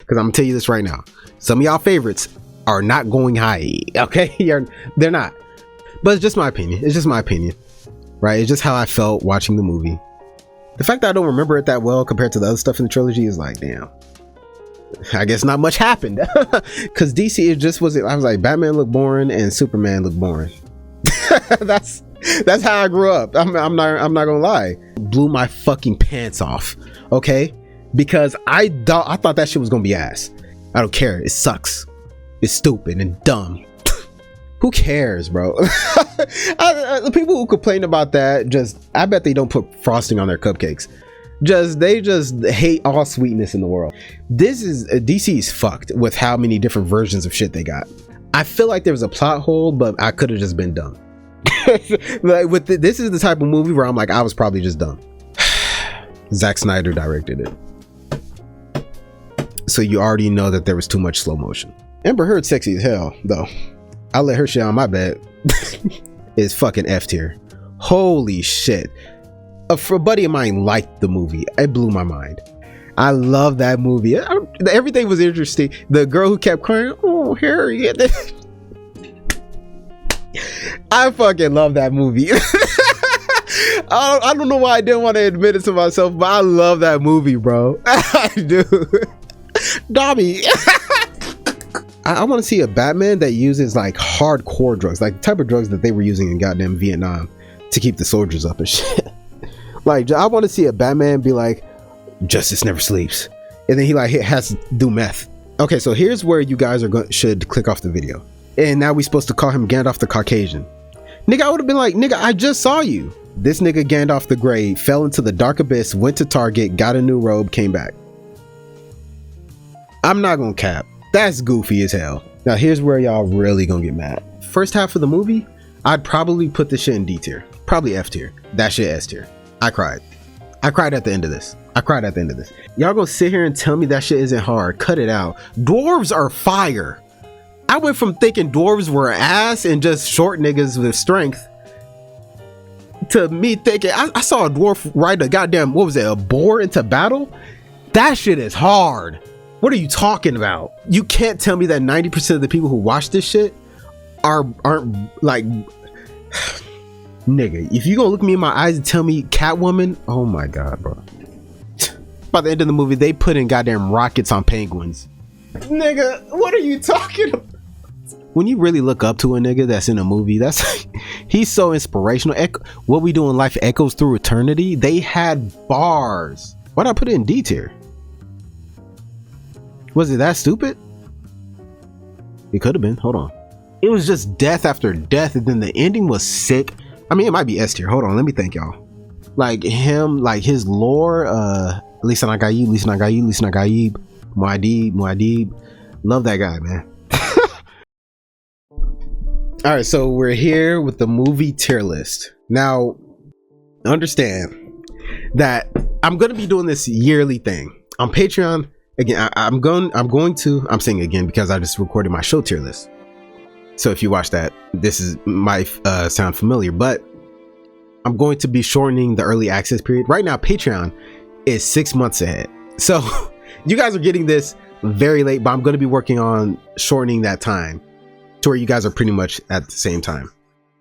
Because I'm gonna tell you this right now. Some of y'all favorites are not going high. Okay, they're not. But it's just my opinion. It's just my opinion, right? It's just how I felt watching the movie. The fact that I don't remember it that well compared to the other stuff in the trilogy is like, damn. I guess not much happened. Because DC, it just wasn't. I was like, Batman looked boring and Superman looked boring. That's how I grew up. I'm not gonna lie. Blew my fucking pants off. Okay, because I thought that shit was gonna be ass. I don't care. It sucks. It's stupid and dumb. Who cares, bro? The people who complain about that, I bet they don't put frosting on their cupcakes. They just hate all sweetness in the world. DC is fucked with how many different versions of shit they got. I feel like there was a plot hole, but I could have just been dumb. Like this is the type of movie where I'm like, I was probably just dumb. Zack Snyder directed it, so you already know that there was too much slow motion. Amber Heard sexy as hell though. I'll let her shit on my bed. Is fucking F tier. Holy shit. For a buddy of mine liked the movie. It blew my mind. I love that movie. Everything was interesting. The girl who kept crying, oh Harry. I fucking love that movie. I don't know why I didn't want to admit it to myself, but I love that movie, bro. I do. Dobby. I want to see a Batman that uses like hardcore drugs, like the type of drugs that they were using in goddamn Vietnam to keep the soldiers up and shit. Like, I want to see a Batman be like, justice never sleeps, and then he has to do meth. Okay, so here's where you guys should click off the video. And now we supposed to call him Gandalf the Caucasian. Nigga, I would have been like, nigga, I just saw you. This nigga Gandalf the Grey fell into the dark abyss, went to Target, got a new robe, came back. I'm not gonna cap. That's goofy as hell. Now here's where y'all really gonna get mad. First half of the movie, I'd probably put this shit in D tier. Probably F tier. That shit S tier. I cried at the end of this. Y'all gonna sit here and tell me that shit isn't hard. Cut it out. Dwarves are fire. I went from thinking dwarves were ass and just short niggas with strength to me thinking I saw a dwarf ride a goddamn, what was it, a boar into battle? That shit is hard. What are you talking about? You can't tell me that 90% of the people who watch this shit aren't like, nigga, if you gonna look me in my eyes and tell me Catwoman, oh my god, bro. By the end of the movie, they put in goddamn rockets on penguins. Nigga, what are you talking about? When you really look up to a nigga that's in a movie, he's so inspirational. What we do in life echoes through eternity. They had bars. Why'd I put it in D tier? Was it that stupid? It could have been. Hold on. It was just death after death, and then the ending was sick. I mean, it might be S tier. Hold on, let me think, y'all. Like him, like his lore. Lisa Nagaib, Muad'Dib. Love that guy, man. All right, so we're here with the movie tier list. Now, understand that I'm gonna be doing this yearly thing on Patreon. Again, I'm saying again because I just recorded my show tier list. So if you watch that, this is might sound familiar, but I'm going to be shortening the early access period. Right now, Patreon is 6 months ahead. So you guys are getting this very late, but I'm going to be working on shortening that time to where you guys are pretty much at the same time.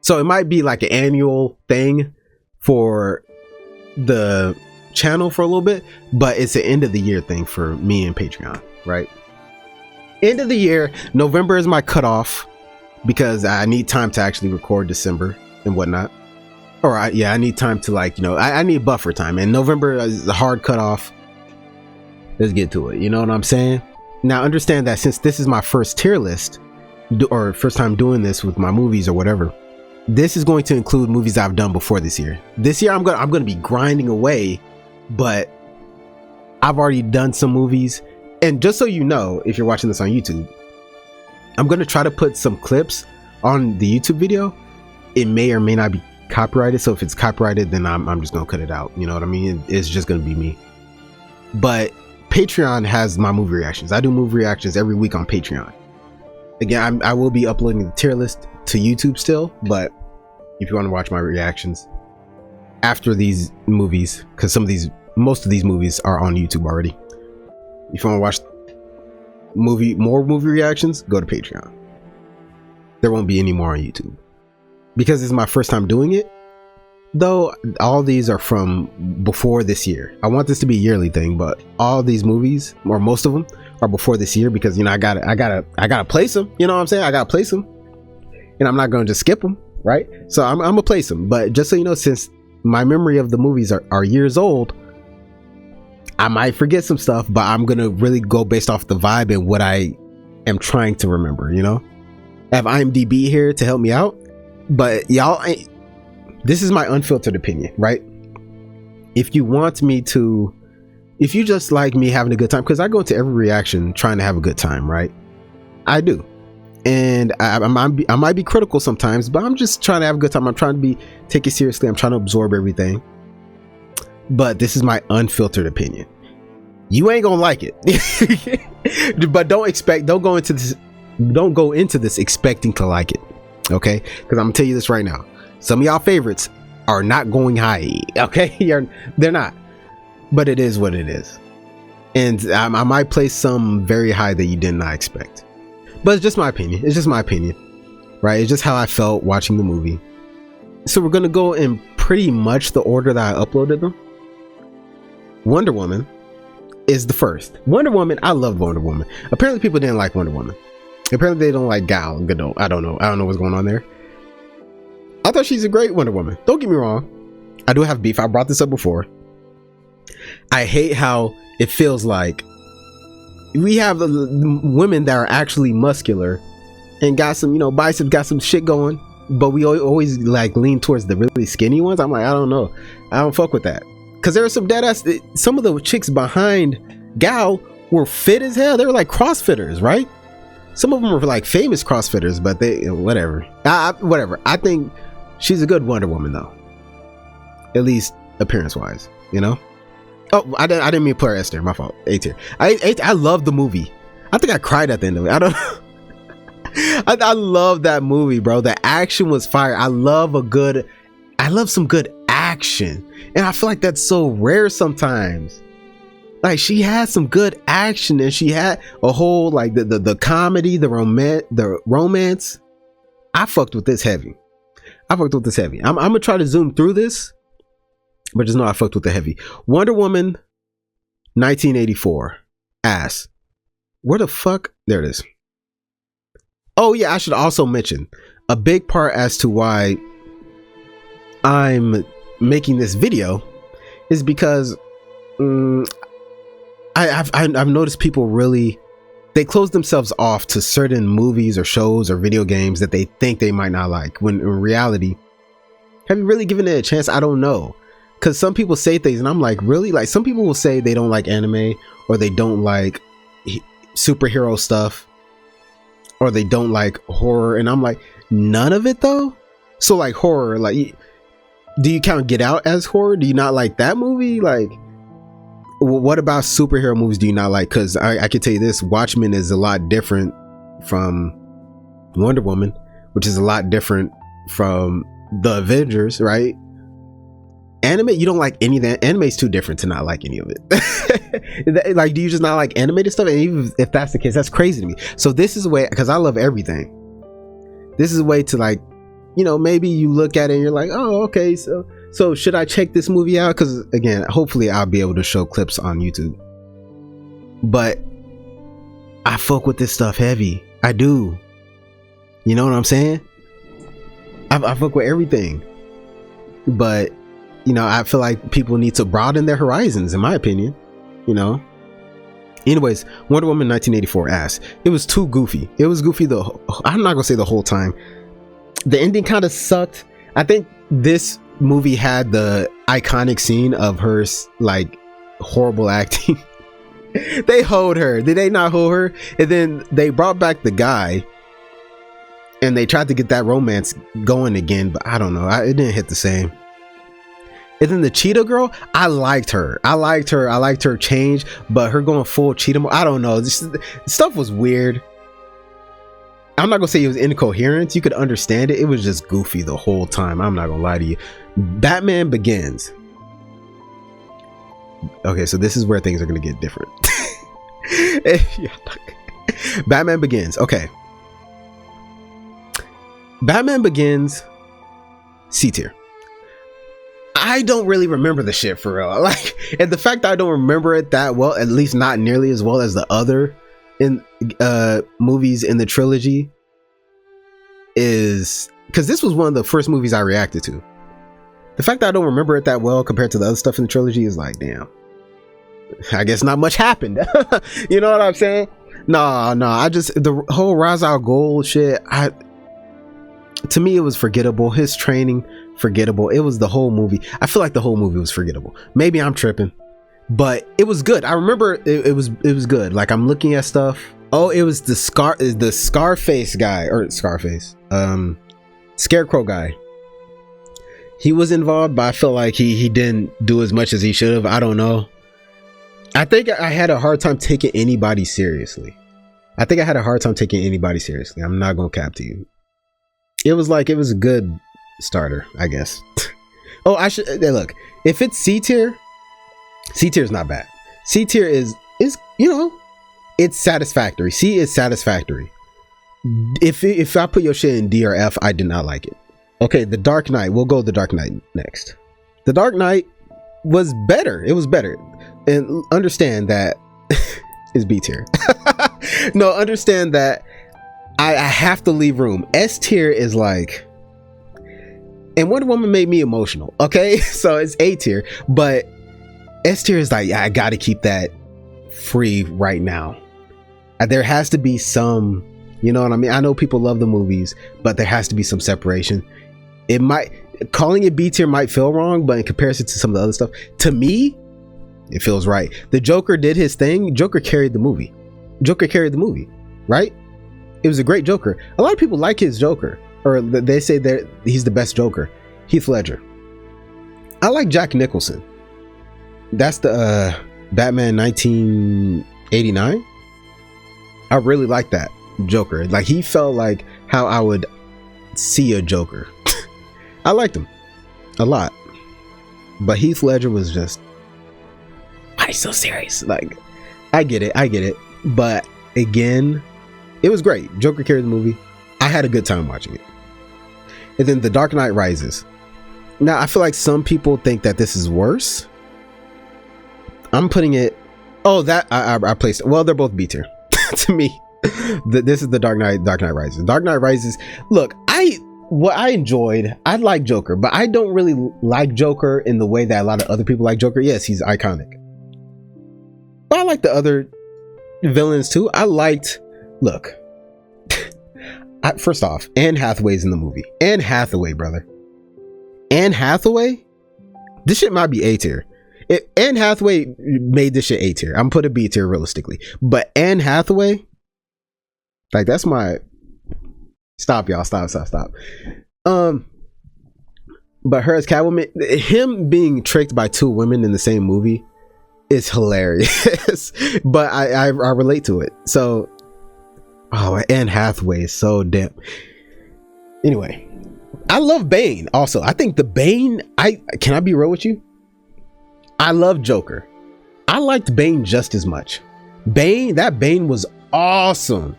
So it might be like an annual thing for the channel for a little bit, but it's an end of the year thing for me and Patreon, right? End of the year, November is my cutoff because I need time to actually record December and whatnot. Or I need time to, like, you know, I need buffer time, and November is the hard cutoff. Let's get to it. You know what I'm saying? Now understand that since this is my first tier list, or first time doing this with my movies or whatever, this is going to include movies I've done before this year. This year I'm gonna be grinding away, but I've already done some movies. And just so you know, if you're watching this on YouTube, I'm gonna try to put some clips on the YouTube video. It may or may not be copyrighted, so if it's copyrighted, then I'm just gonna cut it out. You know what I mean? It's just gonna be me. But Patreon has my movie reactions. I do movie reactions every week on Patreon. Again, I will be uploading the tier list to YouTube still, but if you want to watch my reactions after these movies, because most of these movies are on YouTube already. If you want to watch more movie reactions, go to Patreon. There won't be any more on YouTube because it's my first time doing it. Though all these are from before this year. I want this to be a yearly thing, but all these movies, or most of them, are before this year because, you know, I gotta place them. You know what I'm saying? I gotta place them, and I'm not gonna just skip them, right? So I'm gonna place them. But just so you know, since my memory of the movies are years old, I might forget some stuff, but I'm gonna really go based off the vibe and what I am trying to remember. You know, I have IMDb here to help me out, but y'all ain't. This is my unfiltered opinion, right? If you just like me having a good time, because I go into every reaction trying to have a good time, right? I do. And I might be critical sometimes, but I'm just trying to have a good time. I'm trying to take it seriously. I'm trying to absorb everything. But this is my unfiltered opinion. You ain't gonna like it. But don't go into this expecting to like it. Okay? Because I'm gonna tell you this right now. Some of y'all favorites are not going high. Okay? They're not. But it is what it is. And I might place some very high that you did not expect. But it's just my opinion. It's just my opinion. Right? It's just how I felt watching the movie. So we're gonna go in pretty much the order that I uploaded them. Wonder Woman is the first. Wonder Woman, I love Wonder Woman. Apparently people didn't like Wonder Woman. Apparently they don't like Gal Gadot. I don't know what's going on there. I thought she's a great Wonder Woman. Don't get me wrong. I do have beef. I brought this up before. I hate how it feels like we have the women that are actually muscular and got some, you know, biceps, got some shit going, but we always like lean towards the really skinny ones. I'm like, I don't know. I don't fuck with that. Because there are some dead ass, some of the chicks behind Gal were fit as hell. They were like CrossFitters, right? Some of them were like famous CrossFitters, but they, whatever. Whatever. I think she's a good Wonder Woman though. At least appearance wise, you know? Oh, I didn't mean to put her S tier. My fault. A tier. I love the movie. I think I cried at the end of it. I don't know. I love that movie, bro. The action was fire. I love some good action. And I feel like that's so rare sometimes. Like she had some good action and she had a whole like the comedy, the romance. I fucked with this heavy. I'm gonna try to zoom through this, but just know I fucked with the heavy. Wonder Woman 1984. Ass. Where the fuck? There it is. Oh yeah, I should also mention a big part as to why I'm making this video is because I've noticed people really, they close themselves off to certain movies or shows or video games that they think they might not like, when in reality, have you really given it a chance? I don't know. Because some people say things and I'm like, really? Like some people will say they don't like anime or they don't like superhero stuff or they don't like horror, and I'm like, none of it though. So like horror, like, do you count Get Out as horror? Do you not like that movie? Like, what about superhero movies do you not like? Because I can tell you this, Watchmen is a lot different from Wonder Woman, which is a lot different from the Avengers, right? Anime, you don't like any of that. Anime is too different to not like any of it. Like, do you just not like animated stuff? And even if that's the case, that's crazy to me. So this is a way, because I love everything. This is a way to, like, you know, maybe you look at it and you're like, oh, okay, so should I check this movie out? Because again, hopefully I'll be able to show clips on YouTube. But I fuck with this stuff heavy. I do. You know what I'm saying? I fuck with everything. But, you know, I feel like people need to broaden their horizons, in my opinion. You know? Anyways, Wonder Woman 1984 ass. It was too goofy. It was goofy I'm not gonna say the whole time. The ending kind of sucked. I think this movie had the iconic scene of her like horrible acting. They hoed her. Did they not hold her? And then they brought back the guy and they tried to get that romance going again, but I don't know. It didn't hit the same. And then the cheetah girl, I liked her. I liked her change, but her going full cheetah mode, I don't know. This stuff was weird. I'm not gonna say it was incoherent. You could understand it. It was just goofy the whole time. I'm not gonna lie to you. Batman Begins. Okay, so this is where things are gonna get different. Batman Begins. Okay. Batman Begins, C tier. I don't really remember the shit for real. Like, and the fact that I don't remember it that well, at least not nearly as well as the other movies in the trilogy, is because this was one of the first movies I reacted to. The fact that I don't remember it that well compared to the other stuff in the trilogy is like, damn. I guess not much happened. You know what I'm saying? No, I just, the whole Ra's al Ghul shit, to me it was forgettable. His training, forgettable. It was the whole movie. I feel like the whole movie was forgettable. Maybe I'm tripping, but it was good. I remember it was good. Like, I'm looking at stuff. Oh, it was the Scarface guy, or Scarecrow guy. He was involved, but I feel like he didn't do as much as he should have. I don't know. I think I had a hard time taking anybody seriously. I'm not gonna cap to you. It was a good starter, I guess. Oh, I should look. If it's C tier is not bad. C tier is it's satisfactory. C is satisfactory. If I put your shit in D or F, I did not like it. Okay, The Dark Knight. We'll go with The Dark Knight next. The Dark Knight was better. It was better. And understand that is B tier. No, understand that I have to leave room. S tier is like, and Wonder Woman made me emotional. Okay, so it's A tier, but S tier is like, I gotta keep that free right now. There has to be some, you know what I mean? I know people love the movies, but there has to be some separation. It might, calling it B tier might feel wrong, but in comparison to some of the other stuff, to me, it feels right. The Joker did his thing. Joker carried the movie, right? It was a great Joker. A lot of people like his Joker, or they say that he's the best Joker. Heath Ledger. I like Jack Nicholson. That's the Batman 1989. I really like that Joker. Like, he felt like how I would see a Joker. I liked him a lot, but Heath Ledger was just, why are you so serious? Like, I get it, but again, it was great. Joker carried the movie. I had a good time watching it. And then The Dark Knight Rises. Now, I feel like some people think that this is worse. I'm putting it, I placed it. Well, they're both B tier to me. This is The Dark Knight Rises. Dark Knight Rises. Look, I enjoyed, I like Joker, but I don't really like Joker in the way that a lot of other people like Joker. Yes, he's iconic, but I like the other villains too. Look, first off, Anne Hathaway's in the movie. Anne Hathaway, brother. Anne Hathaway? This shit might be A tier. Anne Hathaway made this shit A tier. I'm put a B tier realistically. But Anne Hathaway, like, that's my... Stop, y'all. Stop. But her as Catwoman, him being tricked by two women in the same movie is hilarious. But I relate to it. So, Anne Hathaway is so damn. Anyway, I love Bane. Also, I think the Bane. Can I be real with you? I love Joker. I liked Bane just as much. That Bane was awesome.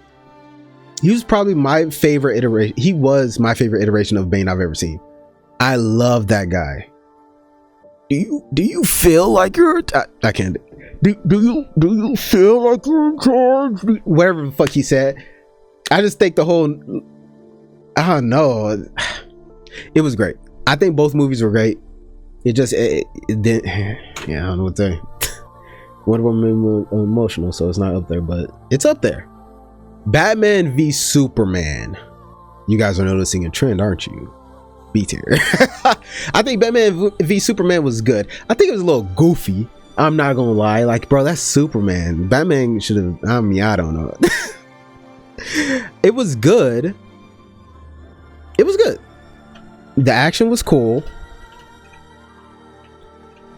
He was probably my favorite iteration. He was my favorite iteration of Bane I've ever seen. I love that guy. Do you feel like you're? I can't. Do you feel like you're in charge? Whatever the fuck he said. I just think the whole. I don't know. It was great. I think both movies were great. It didn't. Yeah, I don't know what to say. One of them was emotional, so it's not up there, but it's up there. Batman v Superman. You guys are noticing a trend, aren't you? B tier. I think Batman v Superman was good. I think it was a little goofy. I'm not gonna lie. Like, bro, that's Superman. Batman should have. I don't know. It was good. The action was cool.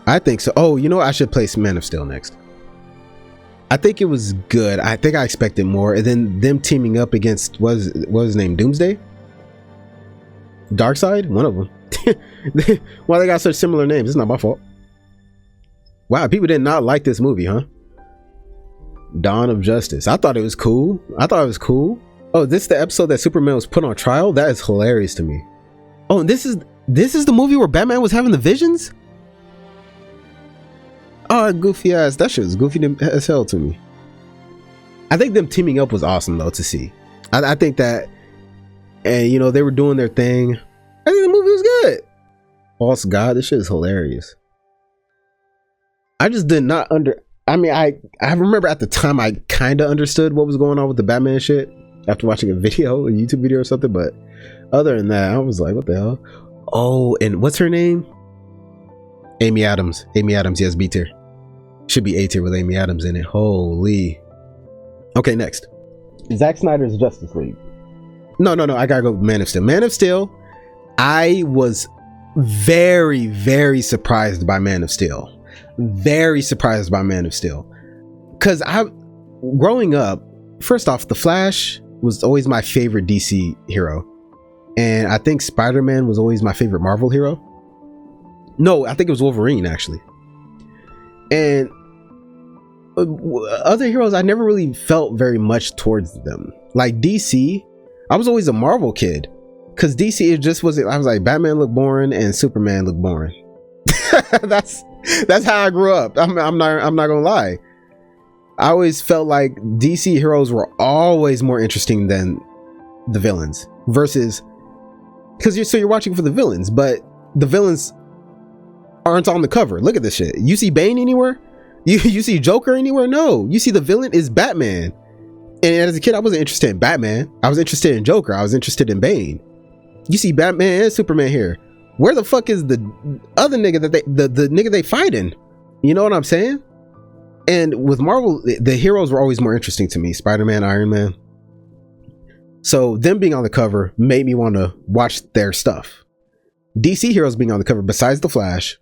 I think so. Oh, you know what? I should place Man of Steel next. I think it was good. I think I expected more. And then them teaming up against, what was his name? Doomsday? Darkseid? One of them. Why they got such similar names? It's not my fault. Wow, people did not like this movie, huh? Dawn of Justice. I thought it was cool. Oh, this is the episode that Superman was put on trial? That is hilarious to me. Oh, and this is the movie where Batman was having the visions? Oh, goofy ass. That shit was goofy as hell to me. I think them teaming up was awesome though to see. I think that, and you know, they were doing their thing. I think the movie was good. False God, this shit is hilarious. I just did not I remember at the time I kind of understood what was going on with the Batman shit after watching a YouTube video or something, but other than that, I was like, what the hell? Oh, and what's her name? Amy Adams. Yes, B tier. Should be A tier with Amy Adams in it. Holy. Okay, next. Zack Snyder's Justice League. No, I gotta go with Man of Steel. Man of Steel, I was very, very surprised by Man of Steel. Because growing up, first off, The Flash was always my favorite DC hero. And I think Spider-Man was always my favorite Marvel hero. No, I think it was Wolverine, actually. And other heroes, I never really felt very much towards them. Like DC, I was always a Marvel kid. Because DC, it just wasn't, I was like, Batman looked boring and Superman looked boring. That's how I grew up. I'm not gonna lie. I always felt like DC heroes were always more interesting than the villains. Versus, because you're watching for the villains, but the villains aren't on the cover. Look at this shit. You see Bane anywhere? You see Joker anywhere? No. You see the villain is Batman. And as a kid, I wasn't interested in Batman. I was interested in Joker. I was interested in Bane. You see Batman and Superman here. Where the fuck is the other nigga that the nigga they fighting? You know what I'm saying? And with Marvel, the heroes were always more interesting to me. Spider-Man, Iron Man. So them being on the cover made me want to watch their stuff. DC heroes being on the cover, besides the Flash,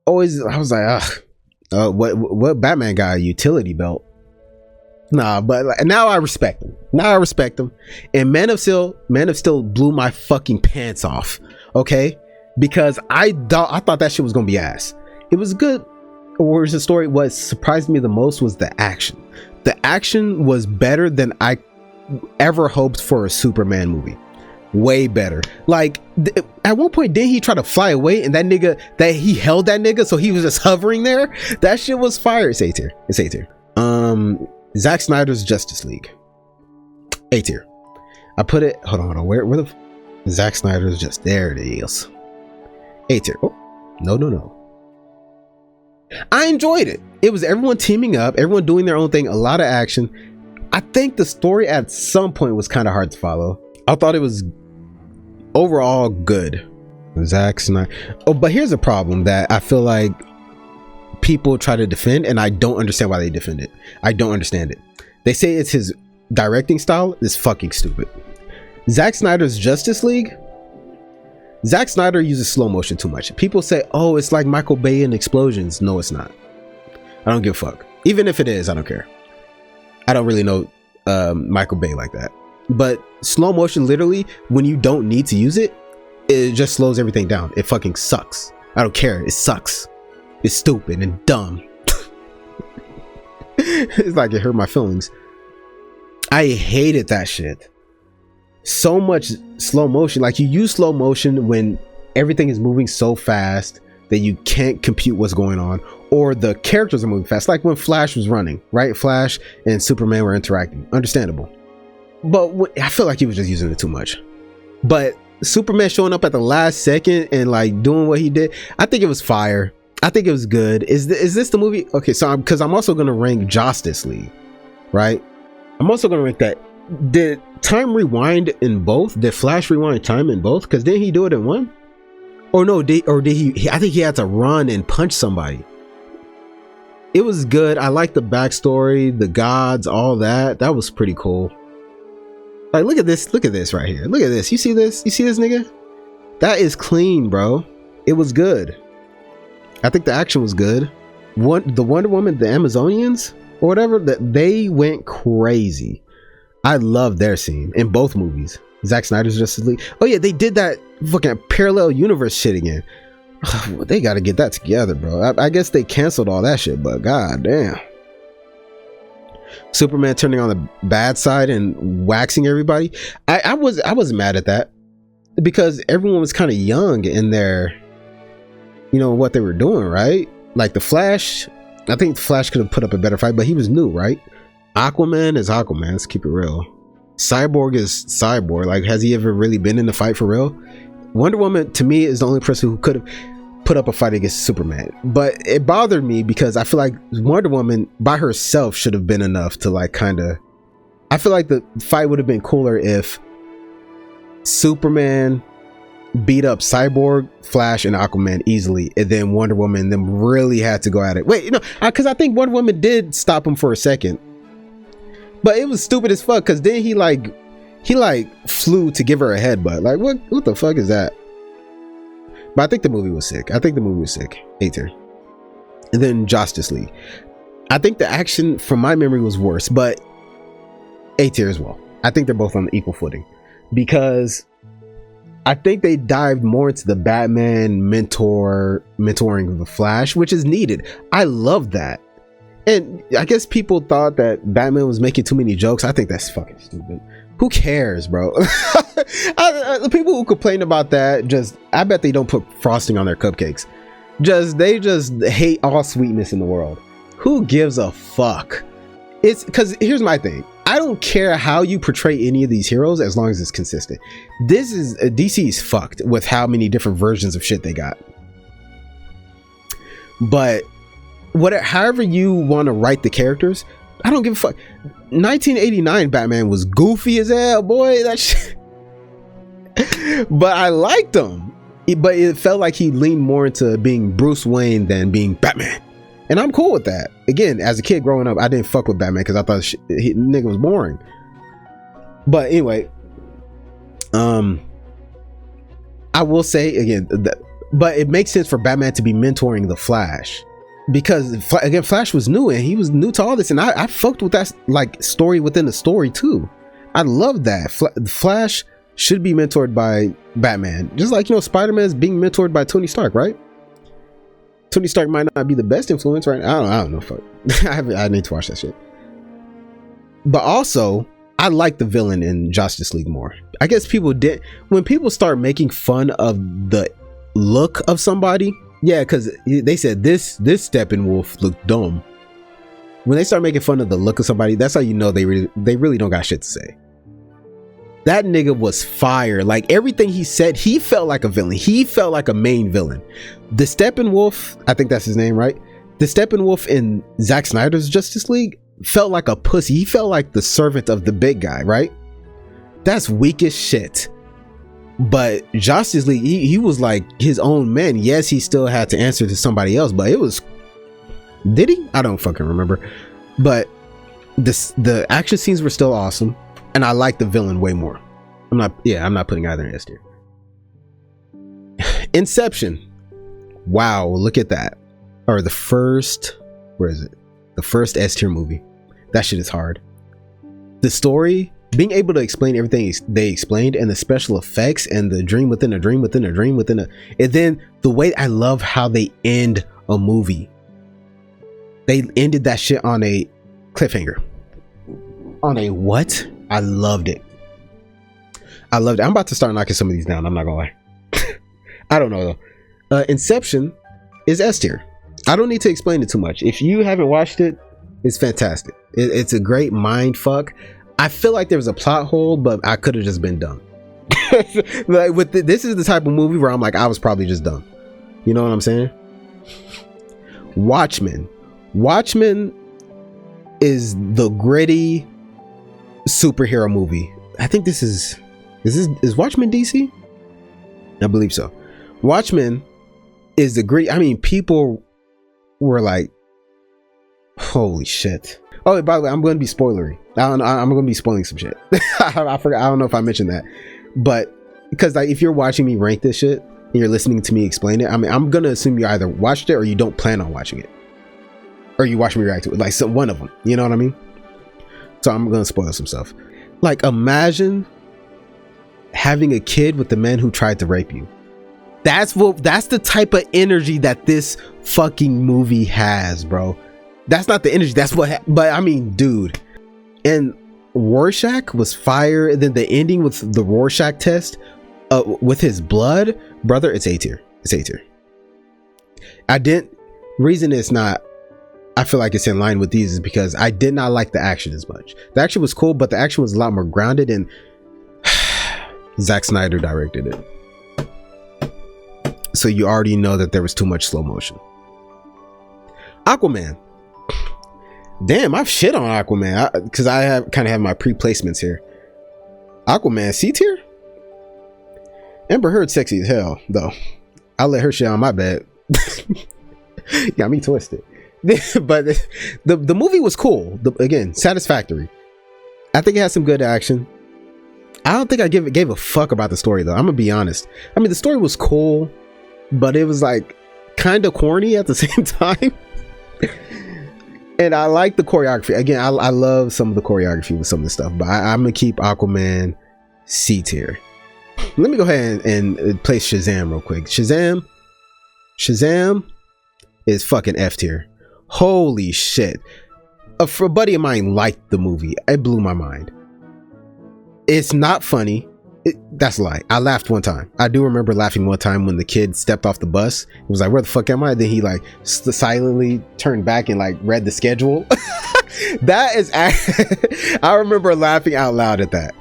always I was like, what Batman got a utility belt? Nah, but now I respect him. And Man of Steel blew my fucking pants off. Okay, because I thought that shit was gonna be ass. It was good. Where's the story? What surprised me the most was the action. The action was better than I ever hoped for a Superman movie. Way better. Like at one point, didn't he try to fly away and he held that nigga, so he was just hovering there? That shit was fire. It's A tier. Zack Snyder's Justice League. A tier. I put it, hold on, where the Zack Snyder's just, there it is. A tier. Oh, no. I enjoyed it. It was everyone teaming up, everyone doing their own thing, a lot of action. I think the story at some point was kind of hard to follow. I thought it was overall good. Zack Snyder. Oh, but here's a problem that I feel like people try to defend, and I don't understand why they defend it. I don't understand it. They say it's his directing style. Is fucking stupid. Zack Snyder's Justice League. Zack Snyder uses slow motion too much. People say, oh, it's like Michael Bay in Explosions. No, it's not. I don't give a fuck. Even if it is, I don't care. I don't really know Michael Bay like that. But slow motion, literally, when you don't need to use it, it just slows everything down. It fucking sucks. I don't care. It sucks. It's stupid and dumb. It's like it hurt my feelings. I hated that shit. So much slow motion. Like, you use slow motion when everything is moving so fast that you can't compute what's going on, or the characters are moving fast. Like when Flash was running, right? Flash and Superman were interacting. Understandable. But I feel like he was just using it too much. But Superman showing up at the last second and like doing what he did, I think it was fire. I think it was good. Is this the movie? Okay, so I'm also gonna rank Justice League, right? I'm also gonna rank that. Did time rewind in both? Did Flash rewind time in both? Because didn't he do it in one? Or no? Did he? I think he had to run and punch somebody. It was good. I like the backstory, the gods, all that. That was pretty cool. Like, look at this right here. Look at this. You see this? You see this, nigga? That is clean, bro. It was good. I think the action was good. The Wonder Woman, the Amazonians or whatever, that they went crazy. I love their scene in both movies. Zack Snyder's Justice League. Oh yeah, they did that fucking parallel universe shit again. They got to get that together, bro. I guess they canceled all that shit, but god damn. Superman turning on the bad side and waxing everybody. I wasn't mad at that because everyone was kind of young in their, you know, what they were doing, right? Like the Flash, I think the Flash could have put up a better fight, but he was new, right? Aquaman is Aquaman. Let's keep it real. Cyborg is Cyborg. Like, has he ever really been in the fight for real? Wonder Woman, to me, is the only person who could have put up a fight against Superman. But it bothered me because I feel like Wonder Woman by herself should have been enough to like kind of, I feel like the fight would have been cooler if Superman beat up Cyborg, Flash, and Aquaman easily, and then Wonder Woman them really had to go at it. Wait, you know, because I think Wonder Woman did stop him for a second, but it was stupid as fuck because then he flew to give her a headbutt. Like, what the fuck is that? But I think the movie was sick. A tier. And then Justice League. I think the action from my memory was worse, but A tier as well. I think they're both on the equal footing because I think they dived more into the Batman mentoring of the Flash, which is needed. I love that. And I guess people thought that Batman was making too many jokes. I think that's fucking stupid. Who cares, bro? The people who complain about that, I bet they don't put frosting on their cupcakes. They just hate all sweetness in the world. Who gives a fuck? It's because here's my thing. I don't care how you portray any of these heroes as long as it's consistent. This is DC is fucked with how many different versions of shit they got. But however you want to write the characters, I don't give a fuck. 1989 Batman was goofy as hell, boy. That shit. But I liked him. But it felt like he leaned more into being Bruce Wayne than being Batman. And I'm cool with that. Again, as a kid growing up, I didn't fuck with Batman because I thought nigga was boring. But anyway, I will say again, but it makes sense for Batman to be mentoring the Flash. Because again, Flash was new and he was new to all this, and I fucked with that like story within the story too. I love that. Flash should be mentored by Batman, just like, you know, Spider-Man is being mentored by Tony Stark, right? Tony Stark might not be the best influence, right? I don't know. Fuck. I need to watch that shit. But also, I like the villain in Justice League more. I guess people did when people start making fun of the look of somebody. Yeah, because they said this Steppenwolf looked dumb. When they start making fun of the look of somebody, that's how you know they really don't got shit to say. That nigga was fire. Like, everything he said, he felt like a villain. He felt like a main villain. The Steppenwolf, I think that's his name, right? The Steppenwolf in Zack Snyder's Justice League felt like a pussy. He felt like the servant of the big guy, right? That's weak as shit. But Justice League, he was like his own man. Yes, he still had to answer to somebody else, but it was, did he? I don't fucking remember. But the action scenes were still awesome, and I like the villain way more. I'm not putting either in S tier. Inception. Wow, look at that. Or the first, where is it? The first S tier movie. That shit is hard. The story, being able to explain everything they explained, and the special effects, and the dream within a dream within a dream within a, and then the way I love how they end a movie. They ended that shit on a cliffhanger. On a what? I loved it. I'm about to start knocking some of these down. I'm not gonna lie. I don't know though. Inception is S tier. I don't need to explain it too much. If you haven't watched it, it's fantastic. It's a great mind fuck. I feel like there was a plot hole, but I could have just been dumb. Like this is the type of movie where I'm like, I was probably just dumb. You know what I'm saying? Watchmen is the gritty superhero movie. I think is Watchmen DC? I believe so. Watchmen is the great. I mean, people were like, holy shit. Oh, by the way, I'm going to be spoilery. I'm going to be spoiling some shit. I forgot. I don't know if I mentioned that, but because like if you're watching me rank this shit and you're listening to me explain it, I mean, I'm going to assume you either watched it or you don't plan on watching it, or you watch me react to it. Like one of them. You know what I mean? So I'm going to spoil some stuff. Like, imagine having a kid with the man who tried to rape you. That's the type of energy that this fucking movie has, bro. That's not the energy. That's what. But I mean, dude, and Rorschach was fire. And then the ending with the Rorschach test, with his blood, brother. It's A tier. It's A tier. Reason it's not. I feel like it's in line with these is because I did not like the action as much. The action was cool, but the action was a lot more grounded, and Zack Snyder directed it. So you already know that there was too much slow motion. Aquaman. Damn, I've shit on Aquaman because I have kind of have my pre-placements here. Aquaman, C tier? Amber Heard sexy as hell, though. I'll let her shit on my bed. Got me twisted. But the movie was cool. Again, satisfactory. I think it had some good action. I don't think I gave a fuck about the story, though. I'm gonna be honest. I mean, the story was cool, but it was like kind of corny at the same time. And I like the choreography. Again, I love some of the choreography with some of the stuff, but I'm gonna keep Aquaman C tier. Let me go ahead and place Shazam real quick. Shazam is fucking F tier. Holy shit. A buddy of mine liked the movie. It blew my mind. It's not funny. That's a lie. I laughed one time. I do remember laughing one time when the kid stepped off the bus. He was like, where the fuck am I? Then he like silently turned back and like read the schedule. That is I remember laughing out loud at that.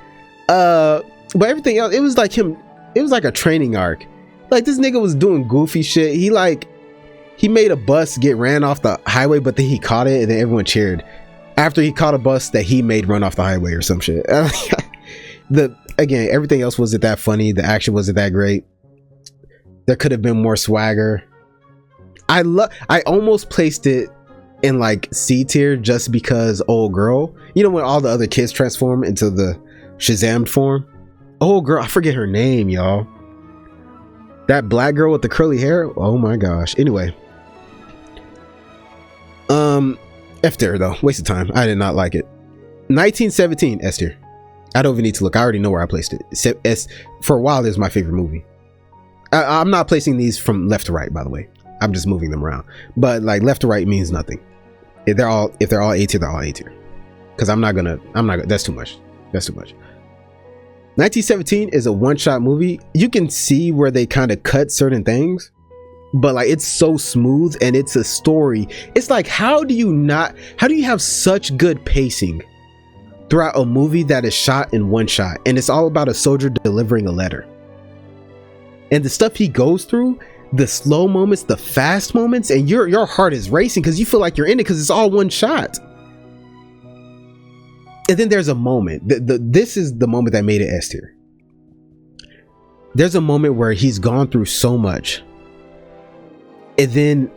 But everything else, it was like a training arc. Like, this nigga was doing goofy shit. He made a bus get ran off the highway, but then he caught it and then everyone cheered after he caught a bus that he made run off the highway or some shit. Again, everything else wasn't that funny. The action wasn't that great. There could have been more swagger. I almost placed it in like C tier just because old girl, you know, when all the other kids transform into the Shazam form. Old girl, I forget her name, y'all. That black girl with the curly hair. Oh my gosh. Anyway. F tier though. Waste of time. I did not like it. 1917 S tier. I don't even need to look. I already know where I placed it. For a while, this is my favorite movie. I'm not placing these from left to right, by the way. I'm just moving them around. But like left to right means nothing. If they're all A tier, they're all A tier. Because I'm not gonna. That's too much. That's too much. 1917 is a one-shot movie. You can see where they kind of cut certain things, but like it's so smooth and it's a story. It's like, how do you have such good pacing throughout a movie that is shot in one shot, and it's all about a soldier delivering a letter, and the stuff he goes through, the slow moments, the fast moments, and your heart is racing because you feel like you're in it because it's all one shot. And then there's a moment, this is the moment that made it S tier. There's a moment where he's gone through so much, and then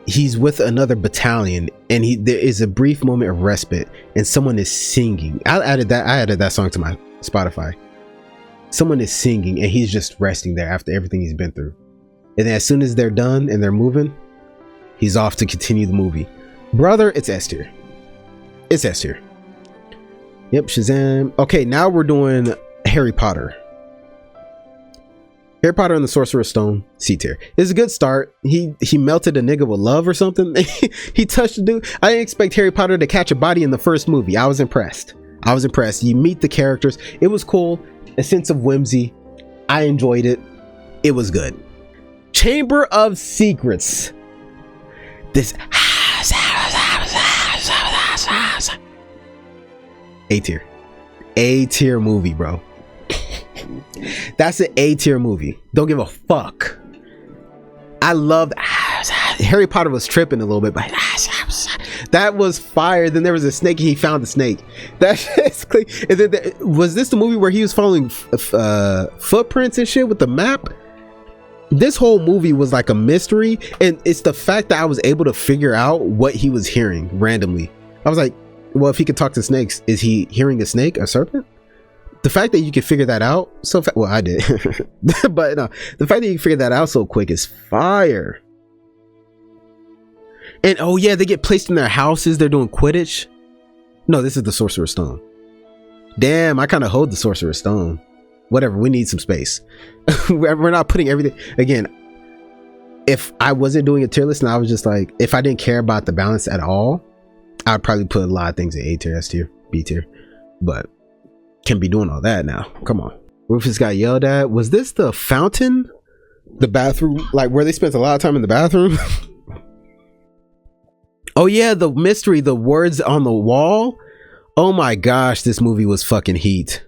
he's with another battalion, and there is a brief moment of respite, and someone is singing. I added that song to my Spotify. Someone is singing, and he's just resting there after everything he's been through. And then as soon as they're done and they're moving, he's off to continue the movie. Brother, it's S tier. It's S tier. Yep, Shazam. Okay, now we're doing Harry Potter. Harry Potter and the Sorcerer's Stone, C tier. It's a good start. He melted a nigga with love or something. He touched a dude. I didn't expect Harry Potter to catch a body in the first movie. I was impressed. You meet the characters. It was cool. A sense of whimsy. I enjoyed it. It was good. Chamber of Secrets. This A tier. A tier movie, bro. That's an A tier movie. Don't give a fuck. I loved Harry Potter was tripping a little bit, but that was fire. Then there was a snake and he found the snake. That's basically. And then was this the movie where he was following footprints and shit with the map? This whole movie was like a mystery, and it's the fact that I was able to figure out what he was hearing randomly. I was like, well, if he could talk to snakes, is he hearing a snake, a serpent? The fact that you can figure that out well, I did. But no, the fact that you can figure that out so quick is fire. And oh yeah, they get placed in their houses. They're doing Quidditch. No, this is the Sorcerer's Stone. Damn, I kind of hold the Sorcerer's Stone. Whatever, we need some space. We're not putting everything. Again, if I wasn't doing a tier list and I was just like, if I didn't care about the balance at all, I'd probably put a lot of things in A tier, S tier, B tier, but can't be doing all that now. Come on. Rufus got yelled at. Was this the fountain? The bathroom, like where they spent a lot of time in the bathroom? Oh yeah, the mystery, the words on the wall. Oh my gosh, this movie was fucking heat.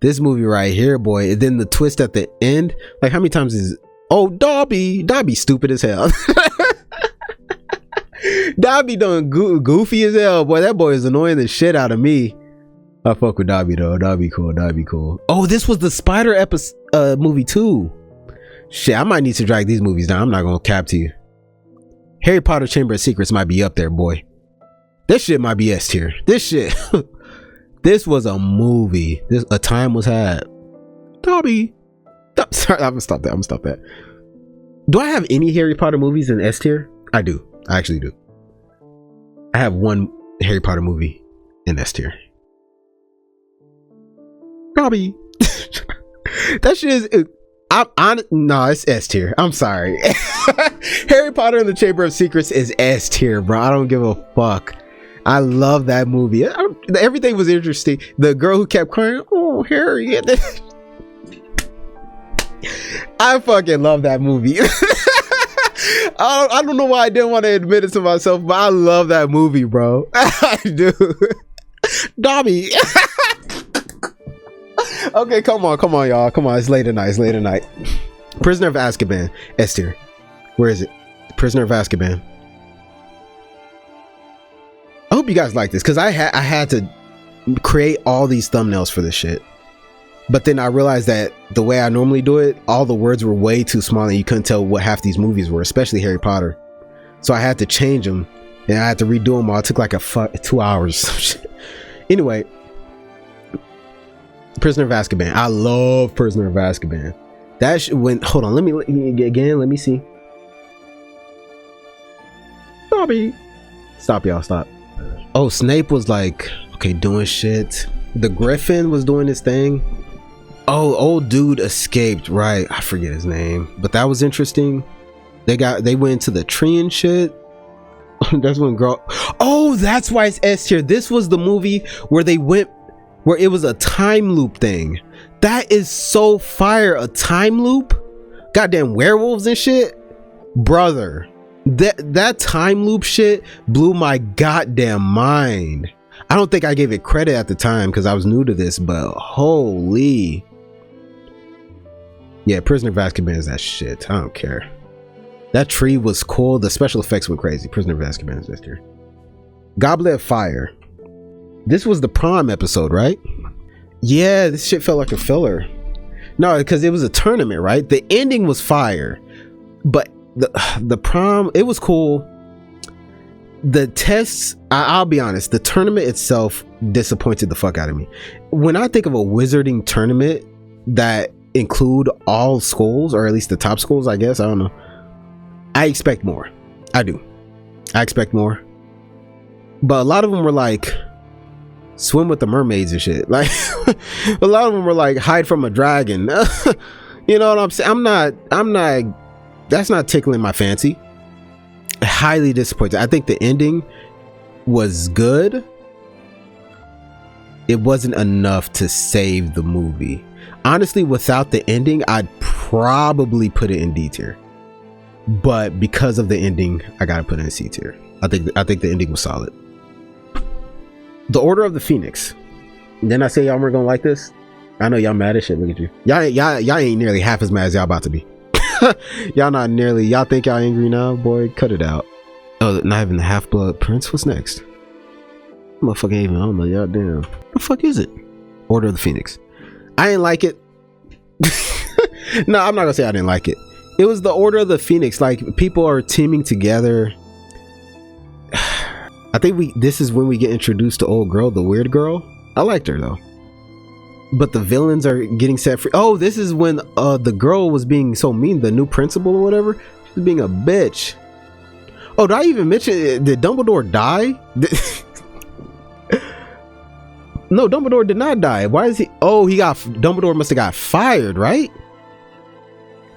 This movie right here, boy. And then the twist at the end. Like how many times is... Oh, Dobby stupid as hell. Dobby done goofy as hell. Boy, that boy is annoying the shit out of me. I fuck with Dobby though. Dobby cool. Oh, this was the Spider movie too. Shit, I might need to drag these movies down. I'm not gonna cap to you. Harry Potter Chamber of Secrets might be up there, boy. This shit might be S tier. This shit. This was a movie. A time was had. Dobby. Sorry, I'm gonna stop that. Do I have any Harry Potter movies in S tier? I do. I actually do. I have one Harry Potter movie in S tier. Dobby. That shit is... no, it's S tier. I'm sorry. Harry Potter and the Chamber of Secrets is S tier, bro. I don't give a fuck. I love that movie. Everything was interesting. The girl who kept crying, oh, Harry. I fucking love that movie. I don't know why I didn't want to admit it to myself, but I love that movie, bro. I do. Dobby. Okay, come on, y'all. Come on, it's late at night. Prisoner of Azkaban, S tier. Where is it? Prisoner of Azkaban. I hope you guys like this because I had to create all these thumbnails for this shit. But then I realized that the way I normally do it, all the words were way too small and you couldn't tell what half these movies were, especially Harry Potter. So I had to change them and I had to redo them all. It took like 2 hours. Anyway, Prisoner of Azkaban. I love Prisoner of Azkaban. Hold on, let me see. Bobby. Stop, y'all, stop. Oh, Snape was like, okay, doing shit. The Griffin was doing his thing. Oh, old dude escaped, right? I forget his name, but that was interesting. They went into the tree and shit. That's when girl. Oh, that's why it's S tier. This was the movie where it was a time loop thing. That is so fire. A time loop, goddamn werewolves and shit, brother. That time loop shit blew my goddamn mind. I don't think I gave it credit at the time because I was new to this, but holy. Yeah, Prisoner of Azkaban is that shit. I don't care. That tree was cool. The special effects went crazy. Prisoner of Azkaban is that tier. Goblet of Fire. This was the prom episode, right? Yeah, this shit felt like a filler. No, because it was a tournament, right? The ending was fire, but the prom, it was cool. The tests, I'll be honest, the tournament itself disappointed the fuck out of me. When I think of a wizarding tournament that include all schools, or at least the top schools, I guess, I don't know, I expect more. I do. I expect more. But a lot of them were like swim with the mermaids and shit. Like a lot of them were like hide from a dragon. You know what I'm saying? I'm not that's not tickling my fancy. Highly disappointed. I think the ending was good. It wasn't enough to save the movie. Honestly, without the ending, I'd probably put it in D tier. But because of the ending, I gotta put it in C tier. I think the ending was solid. The Order of the Phoenix. Didn't I say y'all weren't gonna like this? I know y'all mad as shit. Look at you. Y'all ain't nearly half as mad as y'all about to be. Y'all not nearly. Y'all think y'all angry now? Boy, cut it out. Oh, not even the Half-Blood Prince. What's next? Motherfucker ain't even, I don't know. Y'all damn. What the fuck is it? Order of the Phoenix. I didn't like it. No, I'm not gonna say I didn't like it. It was the Order of the Phoenix. Like, people are teaming together. I think this is when we get introduced to old girl, the weird girl. I liked her though. But the villains are getting set free. Oh, this is when the girl was being so mean, the new principal or whatever. She was being a bitch. Oh, did I even mention, did Dumbledore die? No, Dumbledore did not die. Why is he? Oh, Dumbledore must have got fired, right?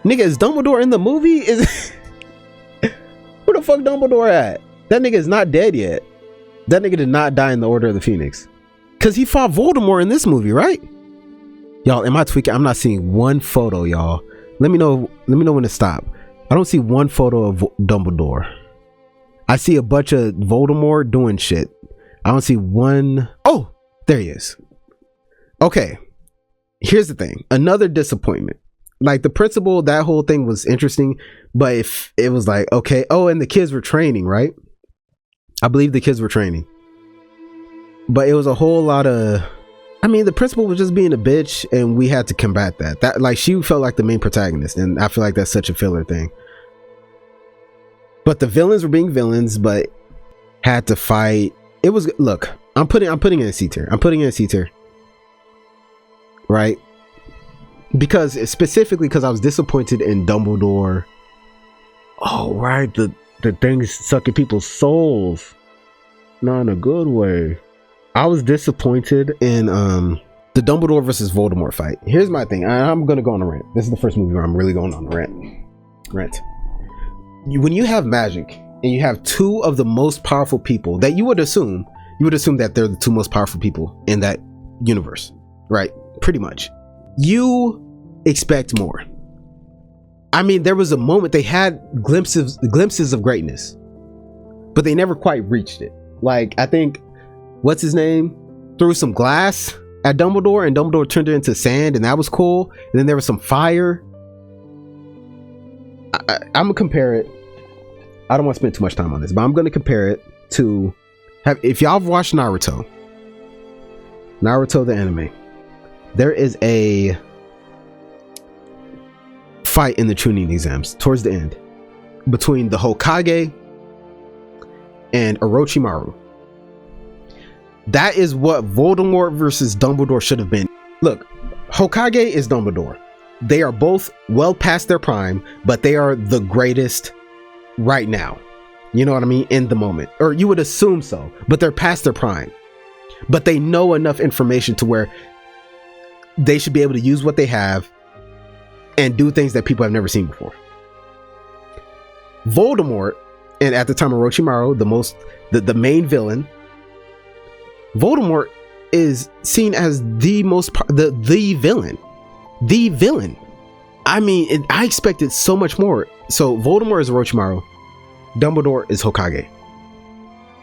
Nigga, is Dumbledore in the movie? Where the fuck Dumbledore at? That nigga is not dead yet. That nigga did not die in the Order of the Phoenix. Because he fought Voldemort in this movie, right? Y'all, am I tweaking? I'm not seeing one photo, y'all. Let me know when to stop. I don't see one photo of Dumbledore. I see a bunch of Voldemort doing shit. I don't see one. Oh, there he is. Okay. Here's the thing. Another disappointment. Like the principal, that whole thing was interesting, but if it was like, okay, oh, and the kids were training, right? I believe the kids were training. But it was a whole lot of, I mean, the principal was just being a bitch and we had to combat that. That, like, she felt like the main protagonist, and I feel like that's such a filler thing. But the villains were being villains, but had to fight. It was, look, I'm putting it in C tier. I'm putting it in C tier. Right? Because specifically because I was disappointed in Dumbledore. Oh, right. The things sucking people's souls. Not in a good way. I was disappointed in the Dumbledore versus Voldemort fight. Here's my thing. I'm gonna go on a rant. This is the first movie where I'm really going on a rant. When you have magic and you have two of the most powerful people that you would assume that they're the two most powerful people in that universe, right? Pretty much. You expect more. I mean, there was a moment they had glimpses of greatness, but they never quite reached it. Like, I think, what's his name, threw some glass at Dumbledore and Dumbledore turned it into sand, and that was cool. And then there was some fire. I'm gonna compare it. I don't want to spend too much time on this, but I'm gonna compare it to, if y'all have watched Naruto the anime, there is a fight in the Chunin exams towards the end between the Hokage and Orochimaru. That is what Voldemort versus Dumbledore should have been. Look, Hokage is Dumbledore. They are both well past their prime, but they are the greatest right now. You know what I mean? In the moment. Or you would assume so, but they're past their prime. But they know enough information to where they should be able to use what they have and do things that people have never seen before. Voldemort, and at the time Orochimaru, the main villain, Voldemort is seen as the villain. I mean, I expected so much more. So Voldemort is Orochimaru, Dumbledore is Hokage.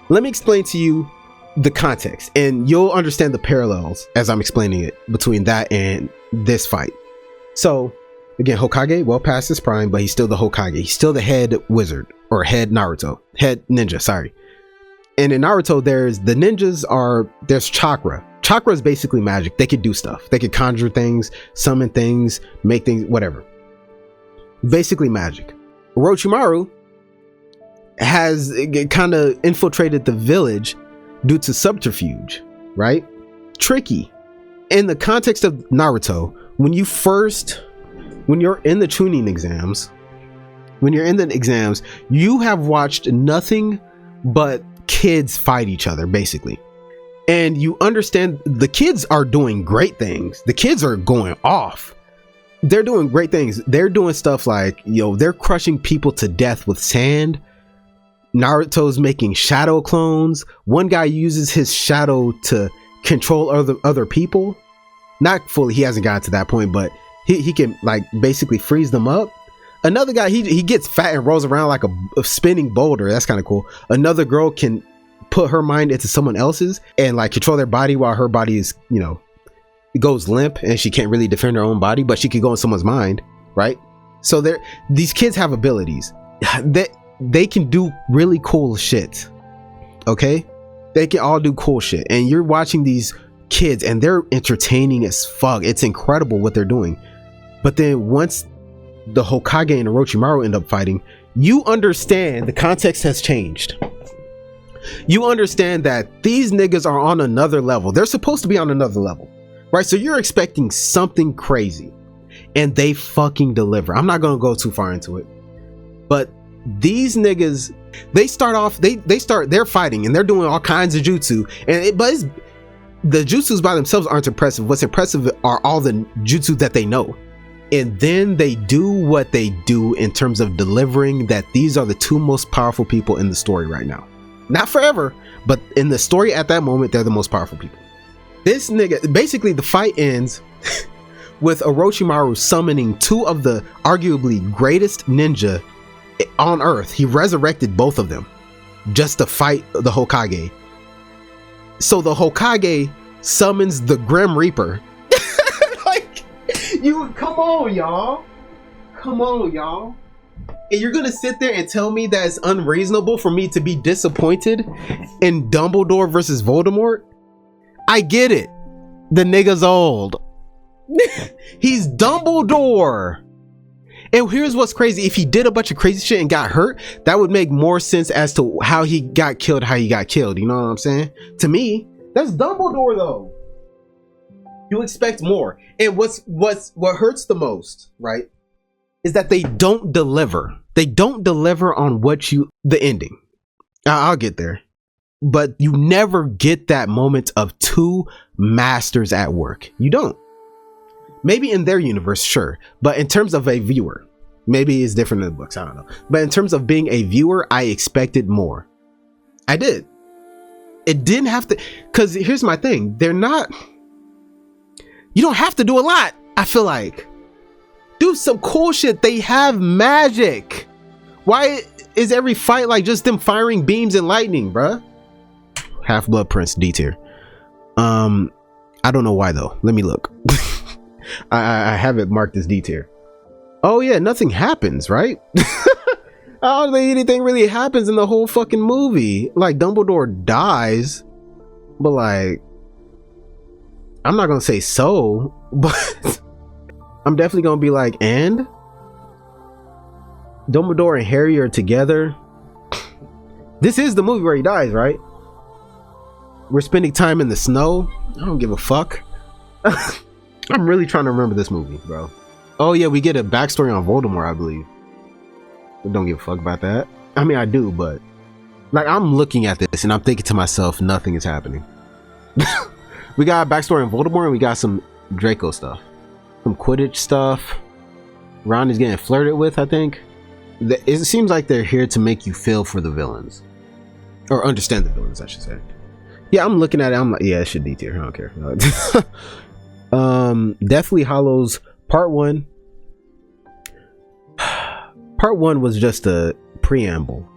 Let me explain to you the context, and you'll understand the parallels as I'm explaining it between that and this fight. So again, Hokage, well past his prime, but he's still the Hokage. He's still the head wizard, or head ninja, sorry. And in Naruto, there's chakra. Chakra is basically magic. They could do stuff. They could conjure things, summon things, make things, whatever. Basically magic. Orochimaru has kind of infiltrated the village due to subterfuge, right? Tricky. In the context of Naruto, when you're in the Chunin exams, you have watched nothing but kids fight each other, basically. And you understand the kids are doing great things. The kids are going off. They're doing great things. They're doing stuff like, they're crushing people to death with sand. Naruto's making shadow clones. One guy uses his shadow to control other people. Not fully, he hasn't gotten to that point, but he can like basically freeze them up. Another guy, he gets fat and rolls around like a spinning boulder. That's kind of cool. Another girl can put her mind into someone else's and like control their body while her body is, it goes limp and she can't really defend her own body, but she can go in someone's mind, right? So these kids have abilities that they can do really cool shit. Okay, they can all do cool shit, and you're watching these kids and they're entertaining as fuck. It's incredible what they're doing. But then once the Hokage and Orochimaru end up fighting, you understand the context has changed. You understand that these niggas are on another level. They're supposed to be on another level, right? So you're expecting something crazy, and they fucking deliver. I'm not gonna go too far into it, but these niggas, they start off, they're fighting and they're doing all kinds of jutsu, but the jutsus by themselves aren't impressive. What's impressive are all the jutsu that they know. And then they do what they do in terms of delivering that these are the two most powerful people in the story right now. Not forever, but in the story at that moment, they're the most powerful people. This nigga, basically the fight ends with Orochimaru summoning two of the arguably greatest ninja on earth. He resurrected both of them just to fight the Hokage. So the Hokage summons the Grim Reaper. Like, you come on, y'all. Come on, y'all. And you're gonna sit there and tell me that it's unreasonable for me to be disappointed in Dumbledore versus Voldemort? I get it. The nigga's old. He's Dumbledore. And here's what's crazy. If he did a bunch of crazy shit and got hurt, that would make more sense as to how he got killed, You know what I'm saying? To me, that's Dumbledore though. You expect more. And what hurts the most, right, is that they don't deliver. They don't deliver on the ending. I'll get there. But you never get that moment of two masters at work. You don't. Maybe in their universe, sure. But in terms of a viewer, maybe it's different in the books. I don't know. But in terms of being a viewer, I expected more. I did. It didn't have to. Because here's my thing. You don't have to do a lot, I feel like. Do some cool shit. They have magic. Why is every fight like just them firing beams and lightning, bruh? Half-Blood Prince, D tier. I don't know why though. Let me look. I have it marked as D tier. Oh yeah, nothing happens, right? I don't think anything really happens in the whole fucking movie. Like, Dumbledore dies, but like, I'm not gonna say so, but I'm definitely gonna be like, and Dumbledore and Harry are together. This is the movie where he dies, right? We're spending time in the snow. I don't give a fuck. I'm really trying to remember this movie, bro. Oh yeah, we get a backstory on Voldemort, I believe. But don't give a fuck about that. I mean, I do, but like, I'm looking at this and I'm thinking to myself, nothing is happening. We got a backstory on Voldemort and we got some Draco stuff, some Quidditch stuff. Ron is getting flirted with, I think. It seems like they're here to make you feel for the villains, or understand the villains, I should say. Yeah, I'm looking at it. I'm like, yeah, it should be tier. I don't care. Deathly Hallows Part 1. Part 1 was just a preamble,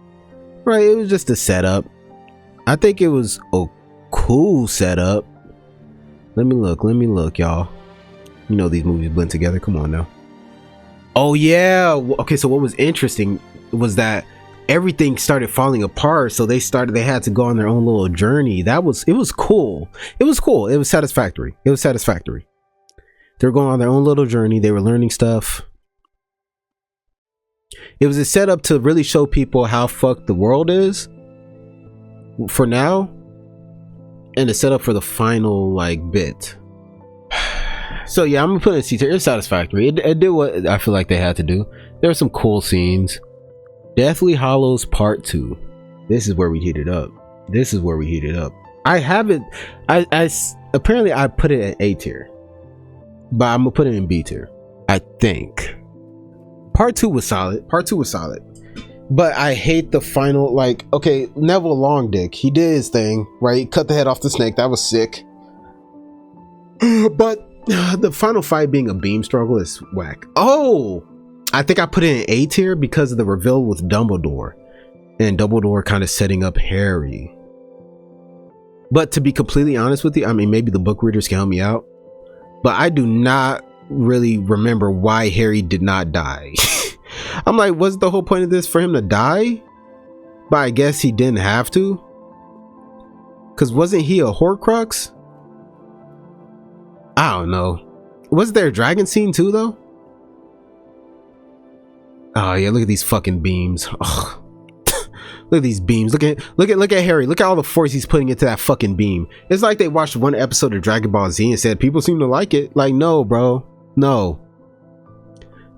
right? It was just a setup. I think it was a cool setup. Let me look, y'all. You know these movies blend together. Come on now. Oh yeah. Okay, so what was interesting was that everything started falling apart, so they had to go on their own little journey. It was cool. It was satisfactory. They were going on their own little journey. They were learning stuff. It was a setup to really show people how fucked the world is for now, and a setup for the final like bit. So yeah, I'm gonna put it in C tier. It's satisfactory. It did what I feel like they had to do. There were some cool scenes. Deathly Hallows Part 2. This is where we heat it up. I haven't. Apparently I put it at A tier, but I'm gonna put it in B tier, I think. Part 2 was solid. But I hate the final, like, okay, Neville Longdick, he did his thing, right? Cut the head off the snake. That was sick. But the final fight being a beam struggle is whack. Oh, I think I put it in A tier because of the reveal with Dumbledore, and Dumbledore kind of setting up Harry. But to be completely honest with you, I mean, maybe the book readers can help me out, but I do not really remember why Harry did not die. I'm like, was the whole point of this for him to die? But I guess he didn't have to, because wasn't he a Horcrux? I don't know. Was there a dragon scene too though? Oh yeah, look at these fucking beams. Ugh. Look at these beams. Look at Harry. Look at all the force he's putting into that fucking beam. It's like they watched one episode of Dragon Ball Z and said people seem to like it. Like, no, bro. No.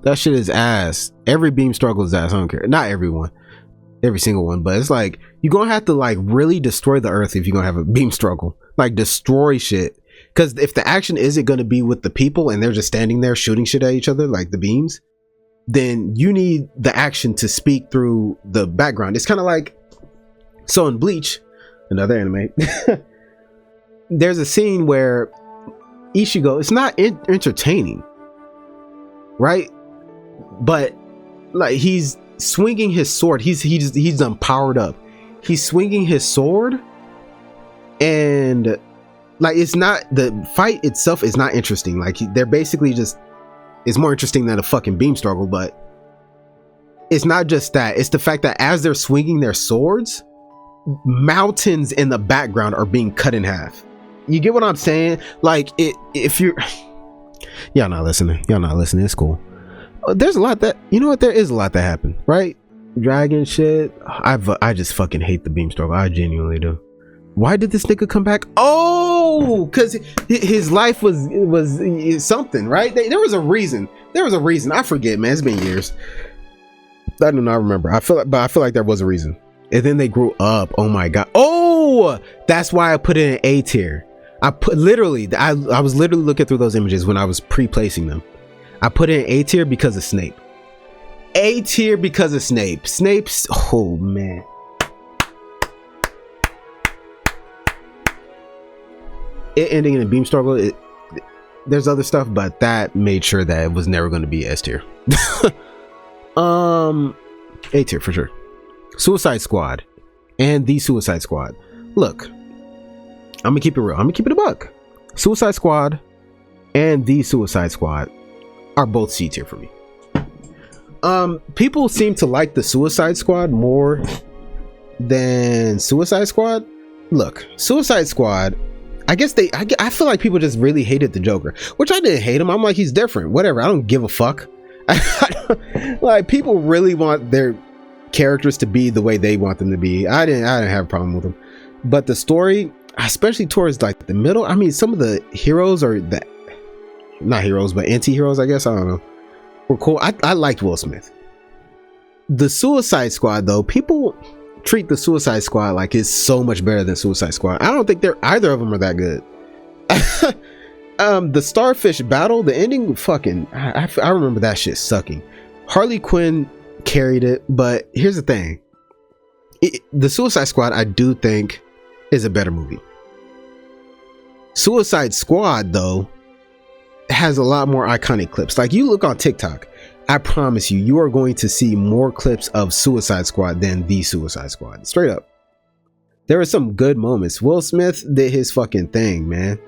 That shit is ass. Every beam struggle is ass. I don't care. Not everyone. Every single one. But it's like, you're gonna have to like really destroy the earth if you're gonna have a beam struggle. Like, destroy shit. Because if the action isn't gonna be with the people and they're just standing there shooting shit at each other, like the beams, then you need the action to speak through the background. It's kind of like, so in Bleach, another anime. There's a scene where Ichigo, it's not entertaining, right? But like he's swinging his sword. He's done powered up. He's swinging his sword, and like it's not, the fight itself is not interesting. Like they're basically just, it's more interesting than a fucking beam struggle. But it's not just that. It's the fact that as they're swinging their swords, mountains in the background are being cut in half. You get what I'm saying? Like if you're y'all not listening, it's cool. There's a lot that, you know what, there is a lot that happened, right? Dragon shit. I just fucking hate the beam struggle. I genuinely do. Why did this nigga come back? Oh, because his life was something, right? There was a reason. I forget, man. It's been years. I do not remember. I feel like there was a reason. And then they grew up. Oh my god. Oh, that's why I put it in A tier. I was literally looking through those images when I was pre-placing them. I put it in A tier because of Snape. A tier because of Snape. Snape's, oh man. It ending in a beam struggle, there's other stuff, but that made sure that it was never going to be S tier. A tier for sure. Suicide Squad and the Suicide Squad. Look, I'm gonna keep it real. I'm gonna keep it a buck. Suicide Squad and the Suicide Squad are both C tier for me. People seem to like the Suicide Squad more than Suicide Squad. Look, Suicide Squad, I guess I feel like people just really hated the Joker, which I didn't hate him. I'm like, he's different, whatever, I don't give a fuck. Like, people really want their characters to be the way they want them to be. I didn't have a problem with them, but the story, especially towards like the middle, I mean, some of the heroes, or the not heroes but anti-heroes, I guess, I don't know, were cool. I liked Will Smith. The Suicide Squad though, people treat the Suicide Squad like it's so much better than Suicide Squad. I don't think either of them are that good. The Starfish battle, the ending, fucking I remember that shit sucking. Harley Quinn carried it, but here's the thing, the Suicide Squad I do think is a better movie. Suicide Squad though has a lot more iconic clips. Like, you look on TikTok, I promise you are going to see more clips of Suicide Squad than the Suicide Squad. Straight up. There were some good moments. Will Smith did his fucking thing, man.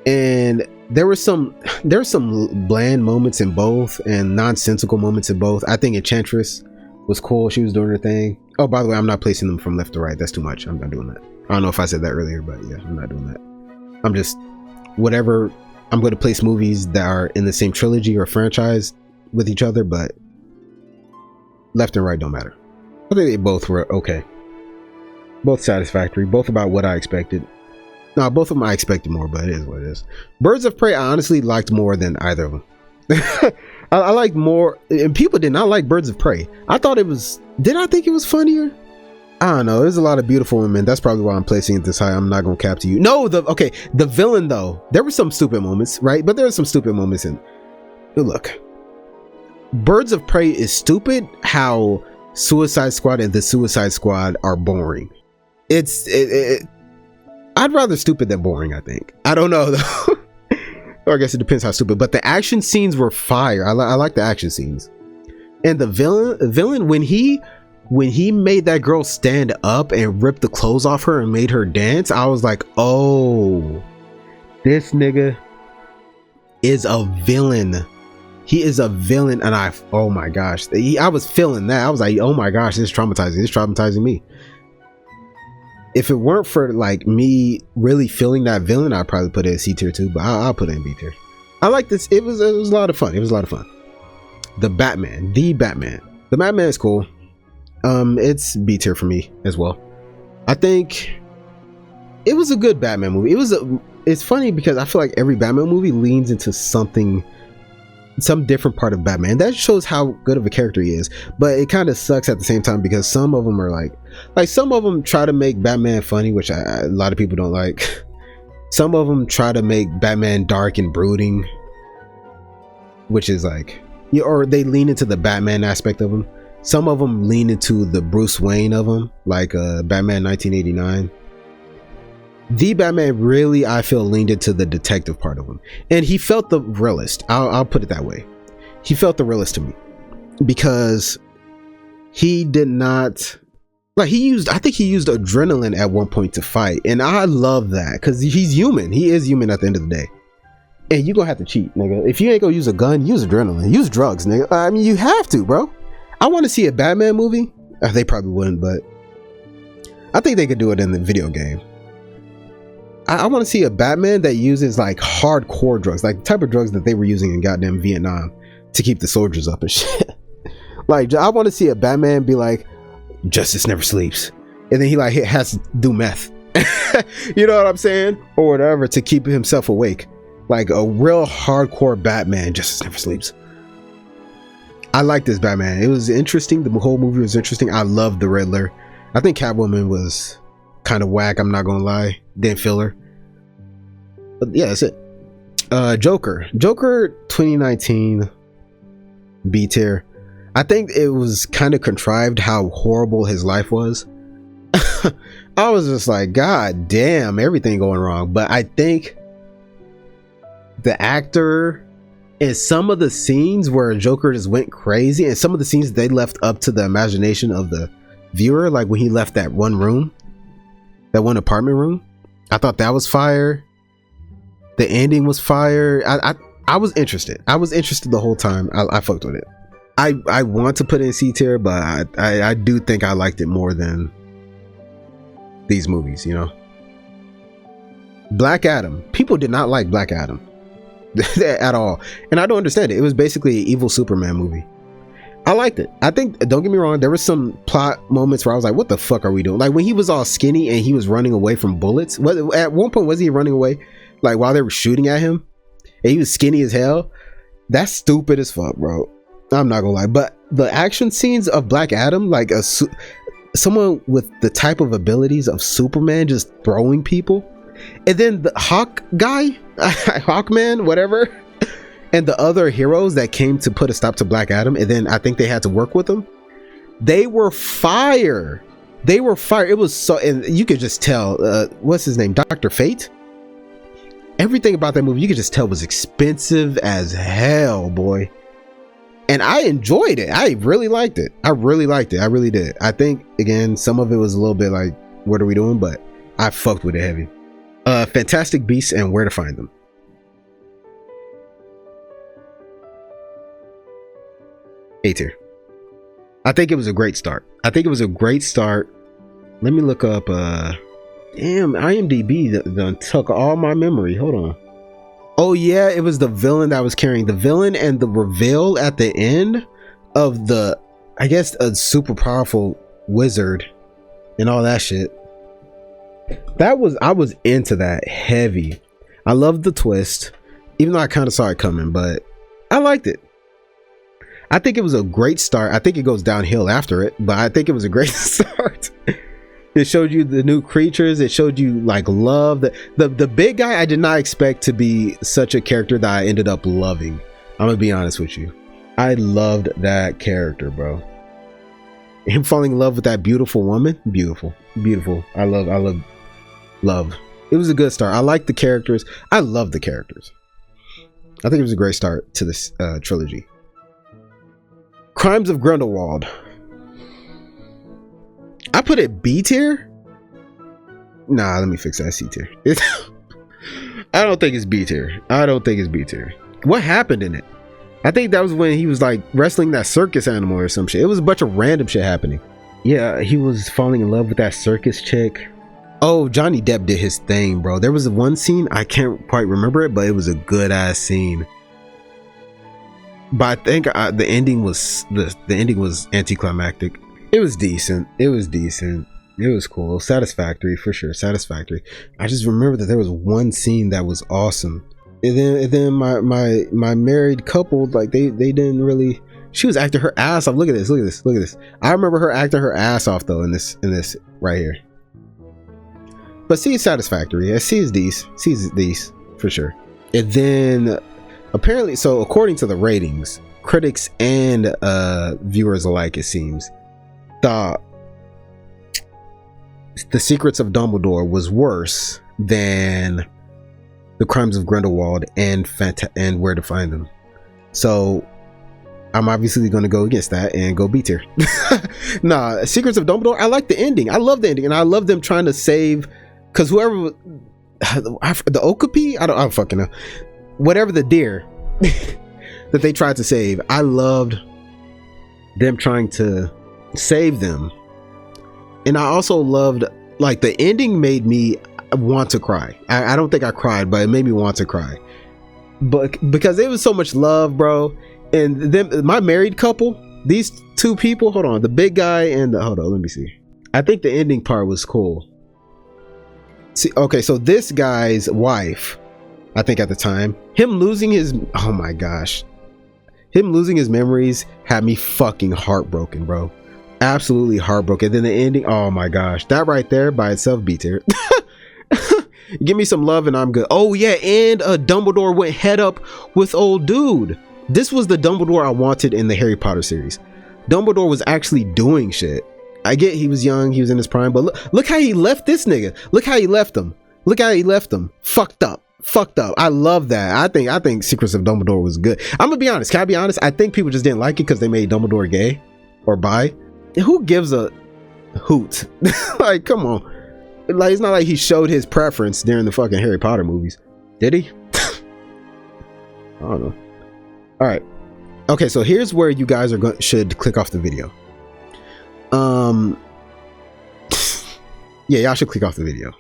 And there were some bland moments in both and nonsensical moments in both. I think Enchantress was cool. She was doing her thing. Oh, by the way, I'm not placing them from left to right. That's too much. I'm not doing that. I don't know if I said that earlier, but yeah, I'm not doing that. I'm just, whatever, I'm going to place movies that are in the same trilogy or franchise with each other, but left and right don't matter. I think they both were okay. Both satisfactory. Both about what I expected. No, both of them I expected more, but it is what it is. Birds of Prey, I honestly liked more than either of them. I liked more, and people did not like Birds of Prey. I thought it was, did I think it was funnier? I don't know. There's a lot of beautiful women. That's probably why I'm placing it this high. I'm not gonna cap to you. No, the villain though, there were some stupid moments, right? But there were some stupid moments in, look, Birds of Prey is stupid how Suicide Squad and the Suicide Squad are boring. I'd rather stupid than boring, I think. I don't know though. Or I guess it depends how stupid, but the action scenes were fire. I like the action scenes. And the villain when he made that girl stand up and rip the clothes off her and made her dance, I was like, oh, this nigga is a villain. He is a villain. And oh my gosh, I was feeling that. I was like, oh my gosh, this is traumatizing. This is traumatizing me. If it weren't for like me really feeling that villain, I'd probably put it in C tier too, but I'll put it in B tier. I like this. It was a lot of fun. It was a lot of fun. The Batman is cool. It's B tier for me as well. I think it was a good Batman movie. It's funny because I feel like every Batman movie leans into some different part of Batman. That shows how good of a character he is, but it kind of sucks at the same time because some of them are like some of them try to make Batman funny, which a lot of people don't like. Some of them try to make Batman dark and brooding, which is like, or they lean into the Batman aspect of him. Some of them lean into the Bruce Wayne of them, like Batman 1989. The Batman really, I feel, leaned into the detective part of him, and he felt the realist. I'll put it that way. He felt the realist to me because he did not like I think he used adrenaline at one point to fight, and I love that because he's human. He is human at the end of the day. And you gonna have to cheat, nigga. If you ain't gonna use a gun, use adrenaline, use drugs, nigga. I mean, you have to, bro. I want to see a Batman movie. They probably wouldn't, but I think they could do it in the video game. I want to see a Batman that uses like hardcore drugs, like the type of drugs that they were using in goddamn Vietnam to keep the soldiers up and shit. Like, I want to see a Batman be like, justice never sleeps, and then he like has to do meth. You know what I'm saying, or whatever, to keep himself awake. Like a real hardcore Batman. Justice never sleeps. I like this Batman. It was interesting. The whole movie was interesting. I loved the Riddler. I think Catwoman was kind of whack, I'm not gonna lie. Didn't feel her. But yeah, that's it. Joker 2019 B tier. I think it was kind of contrived how horrible his life was. I was just like, god damn, everything going wrong. But I think the actor and some of the scenes where Joker just went crazy, and some of the scenes they left up to the imagination of the viewer, like when he left that one room, that one apartment room, I thought that was fire. The ending was fire. I was interested. I was interested the whole time. I fucked with it. I want to put it in C tier, but I do think I liked it more than these movies, you know. Black Adam. People did not like Black Adam at all, and I don't understand it. It was basically an evil Superman movie. I liked it. I think, don't get me wrong, there were some plot moments where I was like, what the fuck are we doing? Like when he was all skinny and he was running away from bullets. At one point, was he running away like while they were shooting at him and he was skinny as hell? That's stupid as fuck, bro. I'm not gonna lie. But the action scenes of Black Adam, like someone with the type of abilities of Superman just throwing people, and then the Hawk guy, Hawkman, whatever, and the other heroes that came to put a stop to Black Adam, and then I think they had to work with him. They were fire. They were fire. It was so, and you could just tell, what's his name? Dr. Fate? Everything about that movie, you could just tell was expensive as hell, boy. And I enjoyed it. I really liked it. I really liked it. I really did. I think, again, some of it was a little bit like, what are we doing? But I fucked with it heavy. Fantastic Beasts and Where to Find Them. A tier. I think it was a great start. Let me look up damn, IMDb done took all my memory. Hold on. Oh yeah, it was the villain that was carrying the villain, and the reveal at the end of the, I guess, a super powerful wizard and all that shit. I was into that heavy. I loved the twist, even though I kind of saw it coming, but I liked it. I think it was a great start. I think it goes downhill after it, but I think it was a great start. It showed you the new creatures. It showed you like love. The big guy, I did not expect to be such a character that I ended up loving. I'm gonna be honest with you. I loved that character, bro. Him falling in love with that beautiful woman. Beautiful. I love. It was a good start. I like the characters. I love the characters. I think it was a great start to this trilogy. Crimes of Grindelwald. I put it B tier. Nah, let me fix that. C tier. I don't think it's B tier. What happened in it? I think that was when he was like wrestling that circus animal or some shit. It was a bunch of random shit happening. Yeah, he was falling in love with that circus chick. Oh, Johnny Depp did his thing, bro. There was one scene, I can't quite remember it, but it was a good ass scene. But I think the ending was anticlimactic. It was decent. It was cool. Satisfactory for sure. Satisfactory. I just remember that there was one scene that was awesome. And then my married couple, like they didn't really. She was acting her ass off. Look at this. I remember her acting her ass off though in this right here. But C is satisfactory. C is these for sure. And then apparently, so according to the ratings, critics and viewers alike, it seems, thought The Secrets of Dumbledore was worse than The Crimes of Grindelwald and Where to Find Them. So I'm obviously going to go against that and go B tier. Nah, Secrets of Dumbledore, I like the ending. I love the ending, and I love them trying to save, because whoever the Okapi, I don't fucking know, whatever the deer that they tried to save, I loved them trying to save them. And I also loved, like, the ending made me want to cry. I don't think I cried, but it made me want to cry, but because there was so much love, bro. And then my married couple, these two people, hold on, the big guy and hold on, let me see. I think the ending part was cool. See, okay, so this guy's wife, I think at the time, him losing his, oh my gosh, him losing his memories had me fucking heartbroken, bro. Absolutely heartbroken. Then the ending, oh my gosh, that right there by itself, B tier. Give me some love and I'm good. Oh yeah, and Dumbledore went head up with old dude. This was the Dumbledore I wanted in the Harry Potter series. Dumbledore was actually doing shit. I get he was young, he was in his prime, but look how he left this nigga. Look how he left him. Look how he left him. Fucked up. I love that. I think Secrets of Dumbledore was good. I'm gonna be honest. Can I be honest? I think people just didn't like it because they made Dumbledore gay or bi. Who gives a hoot? Like, come on. Like, it's not like he showed his preference during the fucking Harry Potter movies, did he? I don't know. All right, okay, so here's where you guys are should click off the video. Yeah, y'all should click off the video.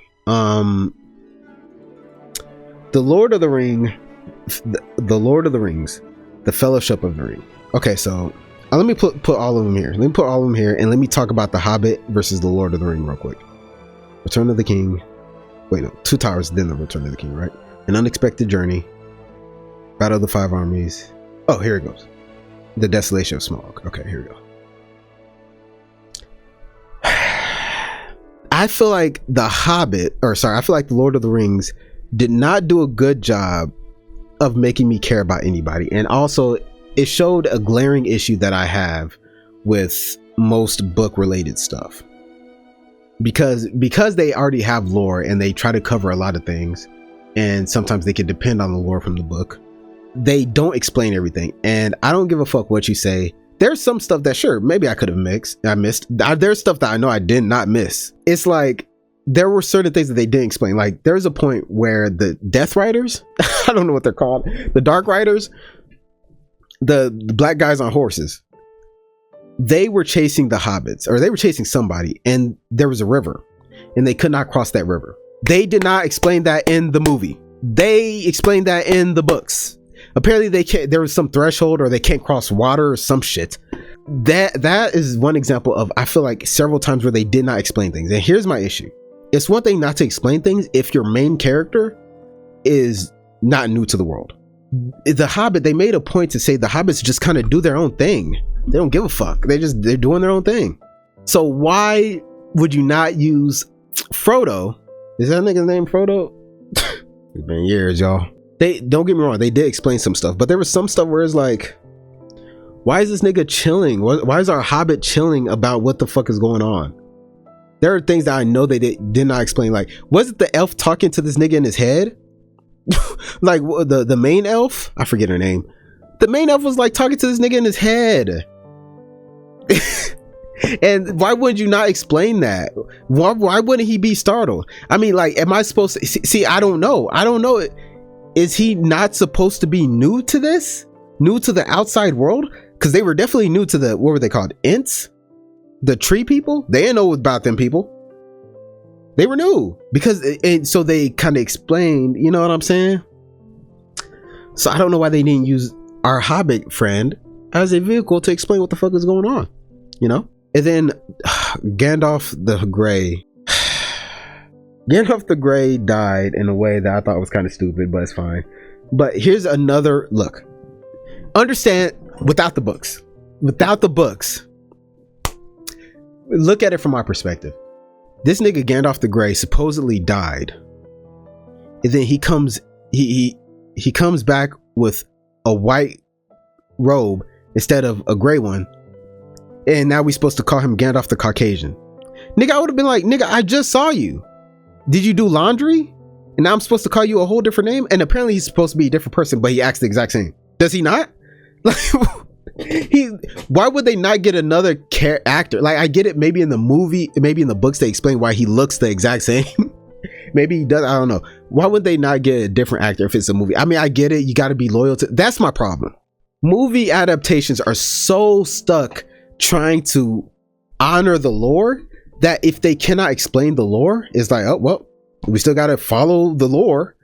The Lord of the Rings, the Fellowship of the Ring. Okay, so let me put all of them here. Let me put all of them here, and let me talk about The Hobbit versus The Lord of the Ring real quick. Return of the King. Wait, no, Two Towers, then The Return of the King, right? An Unexpected Journey. Battle of the Five Armies. Oh, here it goes. The Desolation of Smaug. Okay, here we go. I feel like The Hobbit, I feel like The Lord of the Rings did not do a good job of making me care about anybody. And also, it showed a glaring issue that I have with most book related stuff. Because they already have lore and they try to cover a lot of things, and sometimes they can depend on the lore from the book. They don't explain everything, and I don't give a fuck what you say. There's some stuff that sure maybe I could have missed. There's stuff that I know I did not miss. It's like there were certain things that they didn't explain. Like there's a point where the Death Riders, I don't know what they're called, the Dark Riders, the black guys on horses, they were chasing the hobbits, or they were chasing somebody, and there was a river and they could not cross that river. They did not explain that in the movie. They explained that in the books. Apparently they can't, there was some threshold, or they can't cross water or some shit. That is one example of, I feel like, several times where they did not explain things. And here's my issue. It's one thing not to explain things if your main character is not new to the world. The Hobbit, they made a point to say the Hobbits just kind of do their own thing. They don't give a fuck. They're doing their own thing. So why would you not use Frodo? Is that nigga's name Frodo? It's been years, y'all. They don't get me wrong, they did explain some stuff, but there was some stuff where it's like, why is this nigga chilling? Why is our Hobbit chilling about what the fuck is going on? There are things that I know they did not explain. Like, was it the elf talking to this nigga in his head? Like the main elf, I forget her name. The main elf was like talking to this nigga in his head. And why would you not explain that? Why wouldn't he be startled? I mean, like, am I supposed to see? I don't know. Is he not supposed to be new to this? New to the outside world? Because they were definitely new to the, what were they called? Ents? The tree people? They didn't know about them people. They were new. Because, and so they kind of explained, you know what I'm saying? So I don't know why they didn't use our Hobbit friend as a vehicle to explain what the fuck is going on, you know? And then Gandalf the Grey. Gandalf the Grey died in a way that I thought was kind of stupid, but it's fine. But here's another look. Understand, without the books, look at it from my perspective. This nigga Gandalf the Grey supposedly died, and then he comes back with a white robe instead of a gray one, and now we supposed to call him Gandalf the Caucasian. Nigga, I would have been like, nigga, I just saw you. Did you do laundry? And now I'm supposed to call you a whole different name? And apparently he's supposed to be a different person, but he acts the exact same. Does he not? Like, why would they not get another actor? Like, I get it, maybe in the movie, maybe in the books they explain why he looks the exact same. Maybe he does, I don't know. Why would they not get a different actor if it's a movie? I mean, I get it, you got to be loyal to, that's my problem. Movie adaptations are so stuck trying to honor the lore that if they cannot explain the lore, it's like, oh well, we still got to follow the lore.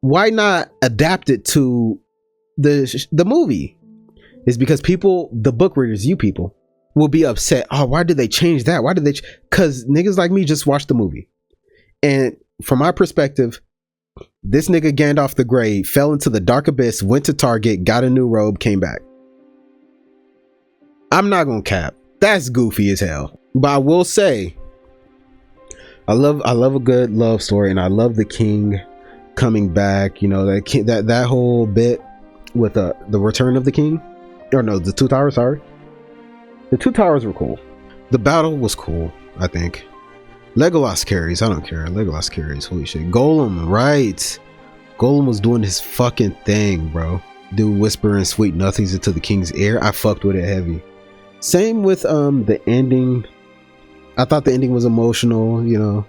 Why not adapt it to the movie? It's because people, the book readers, you people, will be upset. Oh, why did they change that? Why did they? Because niggas like me just watched the movie, and from my perspective, this nigga Gandalf the Grey fell into the dark abyss, went to Target, got a new robe, came back. I'm not gonna cap. That's goofy as hell. But I will say, I love a good love story, and I love the king coming back. You know, that whole bit with the return of the king, or no, the two towers. Sorry, the two towers were cool. The battle was cool. I think Legolas carries. I don't care. Legolas carries. Holy shit. Golem, right? Golem was doing his fucking thing, bro. Dude whispering sweet nothings into the king's ear. I fucked with it heavy. Same with the ending. I thought the ending was emotional. You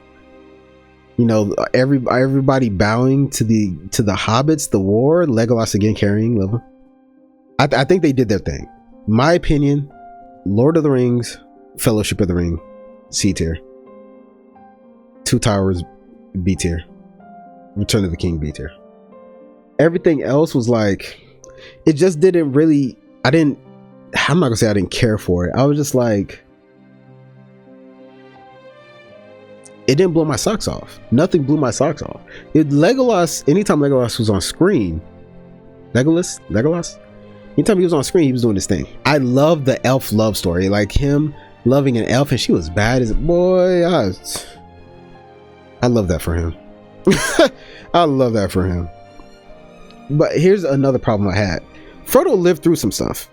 know, everybody bowing to the hobbits, the war. Legolas again carrying. Love him. I think they did their thing. My opinion: Lord of the Rings, Fellowship of the Ring, C tier. Two Towers, B tier. Return of the King, B tier. Everything else was like, it just didn't really. I'm not gonna say I didn't care for it. I was just like, it didn't blow my socks off. Nothing blew my socks off. Legolas, anytime Legolas was on screen, Legolas, anytime he was on screen, he was doing this thing. I love the elf love story, like him loving an elf, and she was bad as a boy. I love that for him. I love that for him. But here's another problem I had. Frodo lived through some stuff.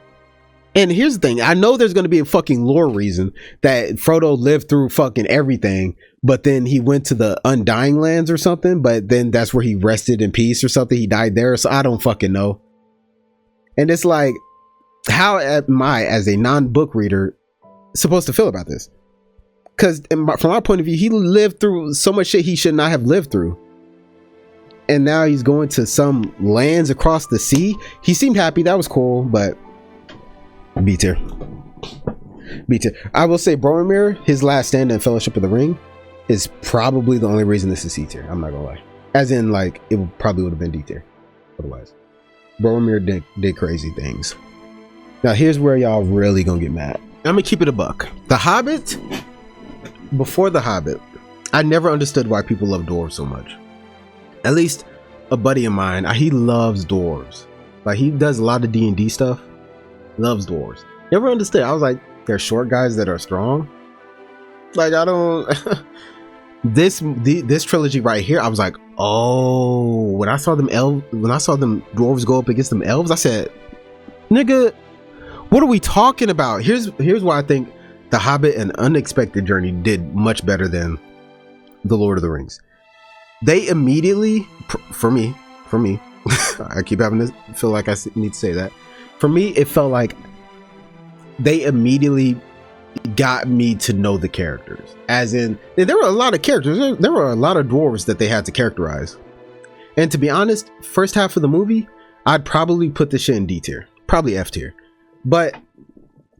And here's the thing. I know there's going to be a fucking lore reason that Frodo lived through fucking everything, but then he went to the Undying Lands or something, but then that's where he rested in peace or something. He died there. So I don't fucking know. And it's like, how am I, as a non-book reader, supposed to feel about this? Because from my point of view, he lived through so much shit he should not have lived through. And now he's going to some lands across the sea. He seemed happy. That was cool, but B tier. B tier. I will say Boromir, his last stand in Fellowship of the Ring, is probably the only reason this is C tier. I'm not gonna lie. As in, like, it probably would have been D tier otherwise. Boromir did crazy things. Now here's where y'all really gonna get mad. I'm gonna keep it a buck. The Hobbit, before The Hobbit, I never understood why people love dwarves so much. At least a buddy of mine, he loves dwarves. Like, he does a lot of D&D stuff. Loves dwarves. Never understood. I was like, they're short guys that are strong. Like, I don't. this trilogy right here, I was like, oh, when I saw them dwarves go up against them elves, I said, nigga, what are we talking about? Here's why I think The Hobbit and Unexpected Journey did much better than The Lord of the Rings. They immediately, for me, I keep having to feel like I need to say that. For me, it felt like they immediately got me to know the characters. As in, there were a lot of characters. There were a lot of dwarves that they had to characterize. And to be honest, first half of the movie, I'd probably put this shit in D tier. Probably F tier. But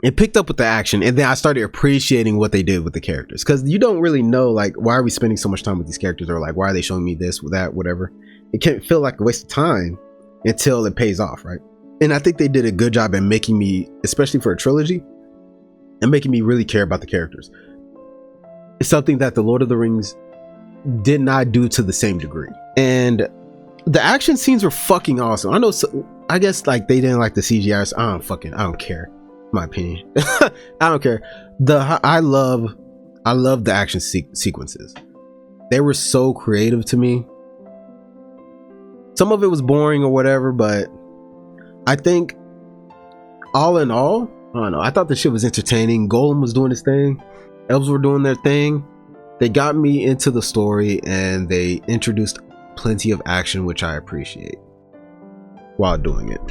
it picked up with the action, and then I started appreciating what they did with the characters. Because you don't really know, like, why are we spending so much time with these characters? Or, like, why are they showing me this, that, whatever. It can't feel like a waste of time until it pays off, right? And I think they did a good job at making me, especially for a trilogy, and making me really care about the characters. It's something that The Lord of the Rings did not do to the same degree. And the action scenes were fucking awesome. I know, I guess, like, they didn't like the CGI. So I don't care. My opinion. I don't care. I love the action sequences. They were so creative to me. Some of it was boring or whatever, but I think all in all, I don't know. I thought the shit was entertaining. Golem was doing his thing. Elves were doing their thing. They got me into the story and they introduced plenty of action, which I appreciate while doing it.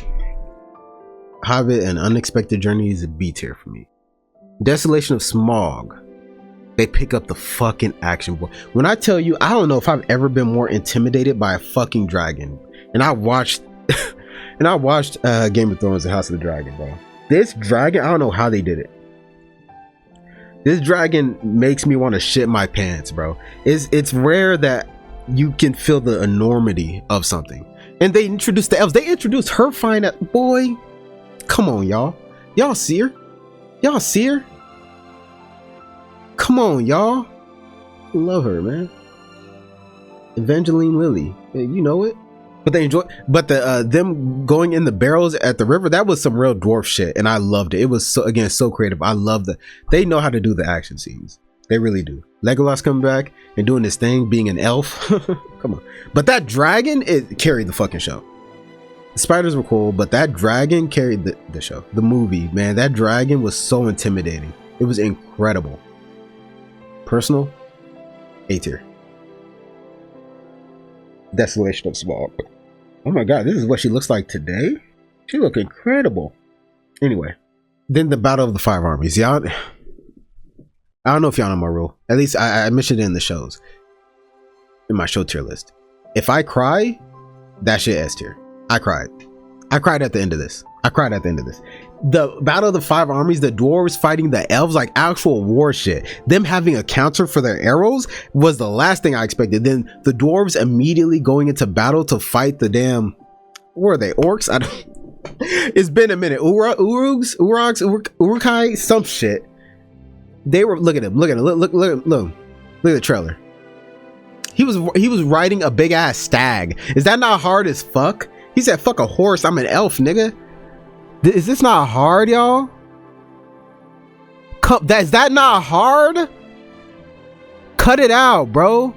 Hobbit and Unexpected Journey is a B tier for me. Desolation of Smog. They pick up the fucking action. When I tell you, I don't know if I've ever been more intimidated by a fucking dragon. And I watched Game of Thrones and House of the Dragon, bro. This dragon, I don't know how they did it. This dragon makes me want to shit my pants, bro. It's rare that you can feel the enormity of something. And they introduced the elves. They introduced her fine boy. Come on, y'all. Y'all see her? Y'all see her? Come on, y'all. Love her, man. Evangeline Lilly. You know it. But they enjoy, but the them going in the barrels at the river, that was some real dwarf shit, and I loved it. It was so creative. I love they know how to do the action scenes. They really do. Legolas coming back and doing this thing, being an elf. Come on. But that dragon, it carried the fucking show. The spiders were cool, but that dragon carried the show. The movie, man, that dragon was so intimidating. It was incredible. Personal, A tier. Desolation of Smog. Oh my god, this is what she looks like today. She look incredible. Anyway, then the Battle of the Five Armies. Y'all, I don't know if y'all know my rule. At least I mentioned it in the shows, in my show tier list. If I cry, that shit S tier. I cried at the end of this. The Battle of the Five Armies, the dwarves fighting the elves, like actual war shit. Them having a counter for their arrows was the last thing I expected. Then the dwarves immediately going into battle to fight the damn, where are they, orcs? It's been a minute. Uruks, Urukai, some shit. They were, look at him, look at the trailer. He was riding a big ass stag. Is that not hard as fuck? He said, fuck a horse, I'm an elf, nigga. Is this not hard, y'all? Is that not hard? Cut it out, bro.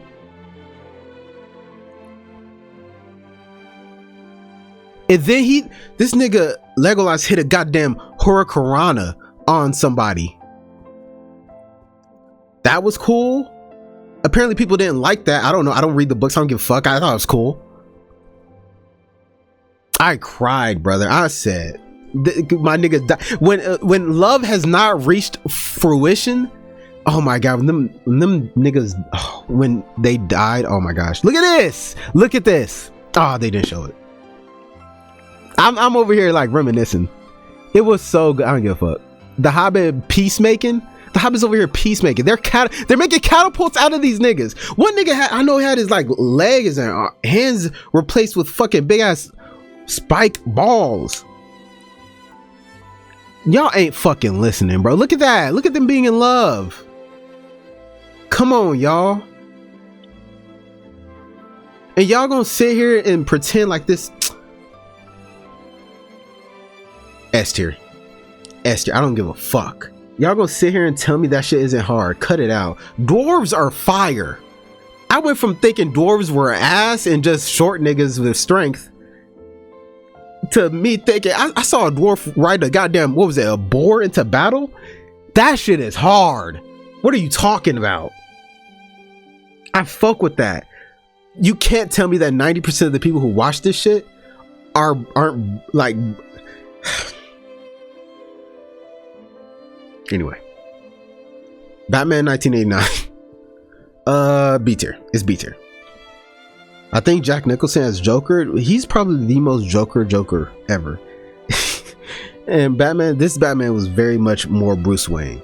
And then this nigga Legolas hit a goddamn Hurricanrana on somebody. That was cool. Apparently people didn't like that. I don't know. I don't read the books. I don't give a fuck. I thought it was cool. I cried, brother. I said, my niggas die. When love has not reached fruition, oh my god, when them niggas, when they died, oh my gosh, look at this. Oh, they didn't show it. I'm over here like reminiscing. It was so good. I don't give a fuck. The Hobbit peacemaking. The Hobbit's over here peacemaking. They're making catapults out of these niggas. One nigga had his like legs and hands replaced with fucking big ass spike balls. Y'all ain't fucking listening, bro. Look at that. Look at them being in love. Come on, y'all. And y'all gonna sit here and pretend like this. S tier. I don't give a fuck. Y'all gonna sit here and tell me that shit isn't hard. Cut it out. Dwarves are fire. I went from thinking dwarves were ass and just short niggas with strength to me thinking I saw a dwarf ride a goddamn, what was it, a boar into battle? That shit is hard. What are you talking about? I fuck with that. You can't tell me that 90% of the people who watch this shit aren't like. Anyway, Batman 1989. B tier. It's B tier. I think Jack Nicholson as Joker, he's probably the most Joker ever. And this Batman was very much more Bruce Wayne.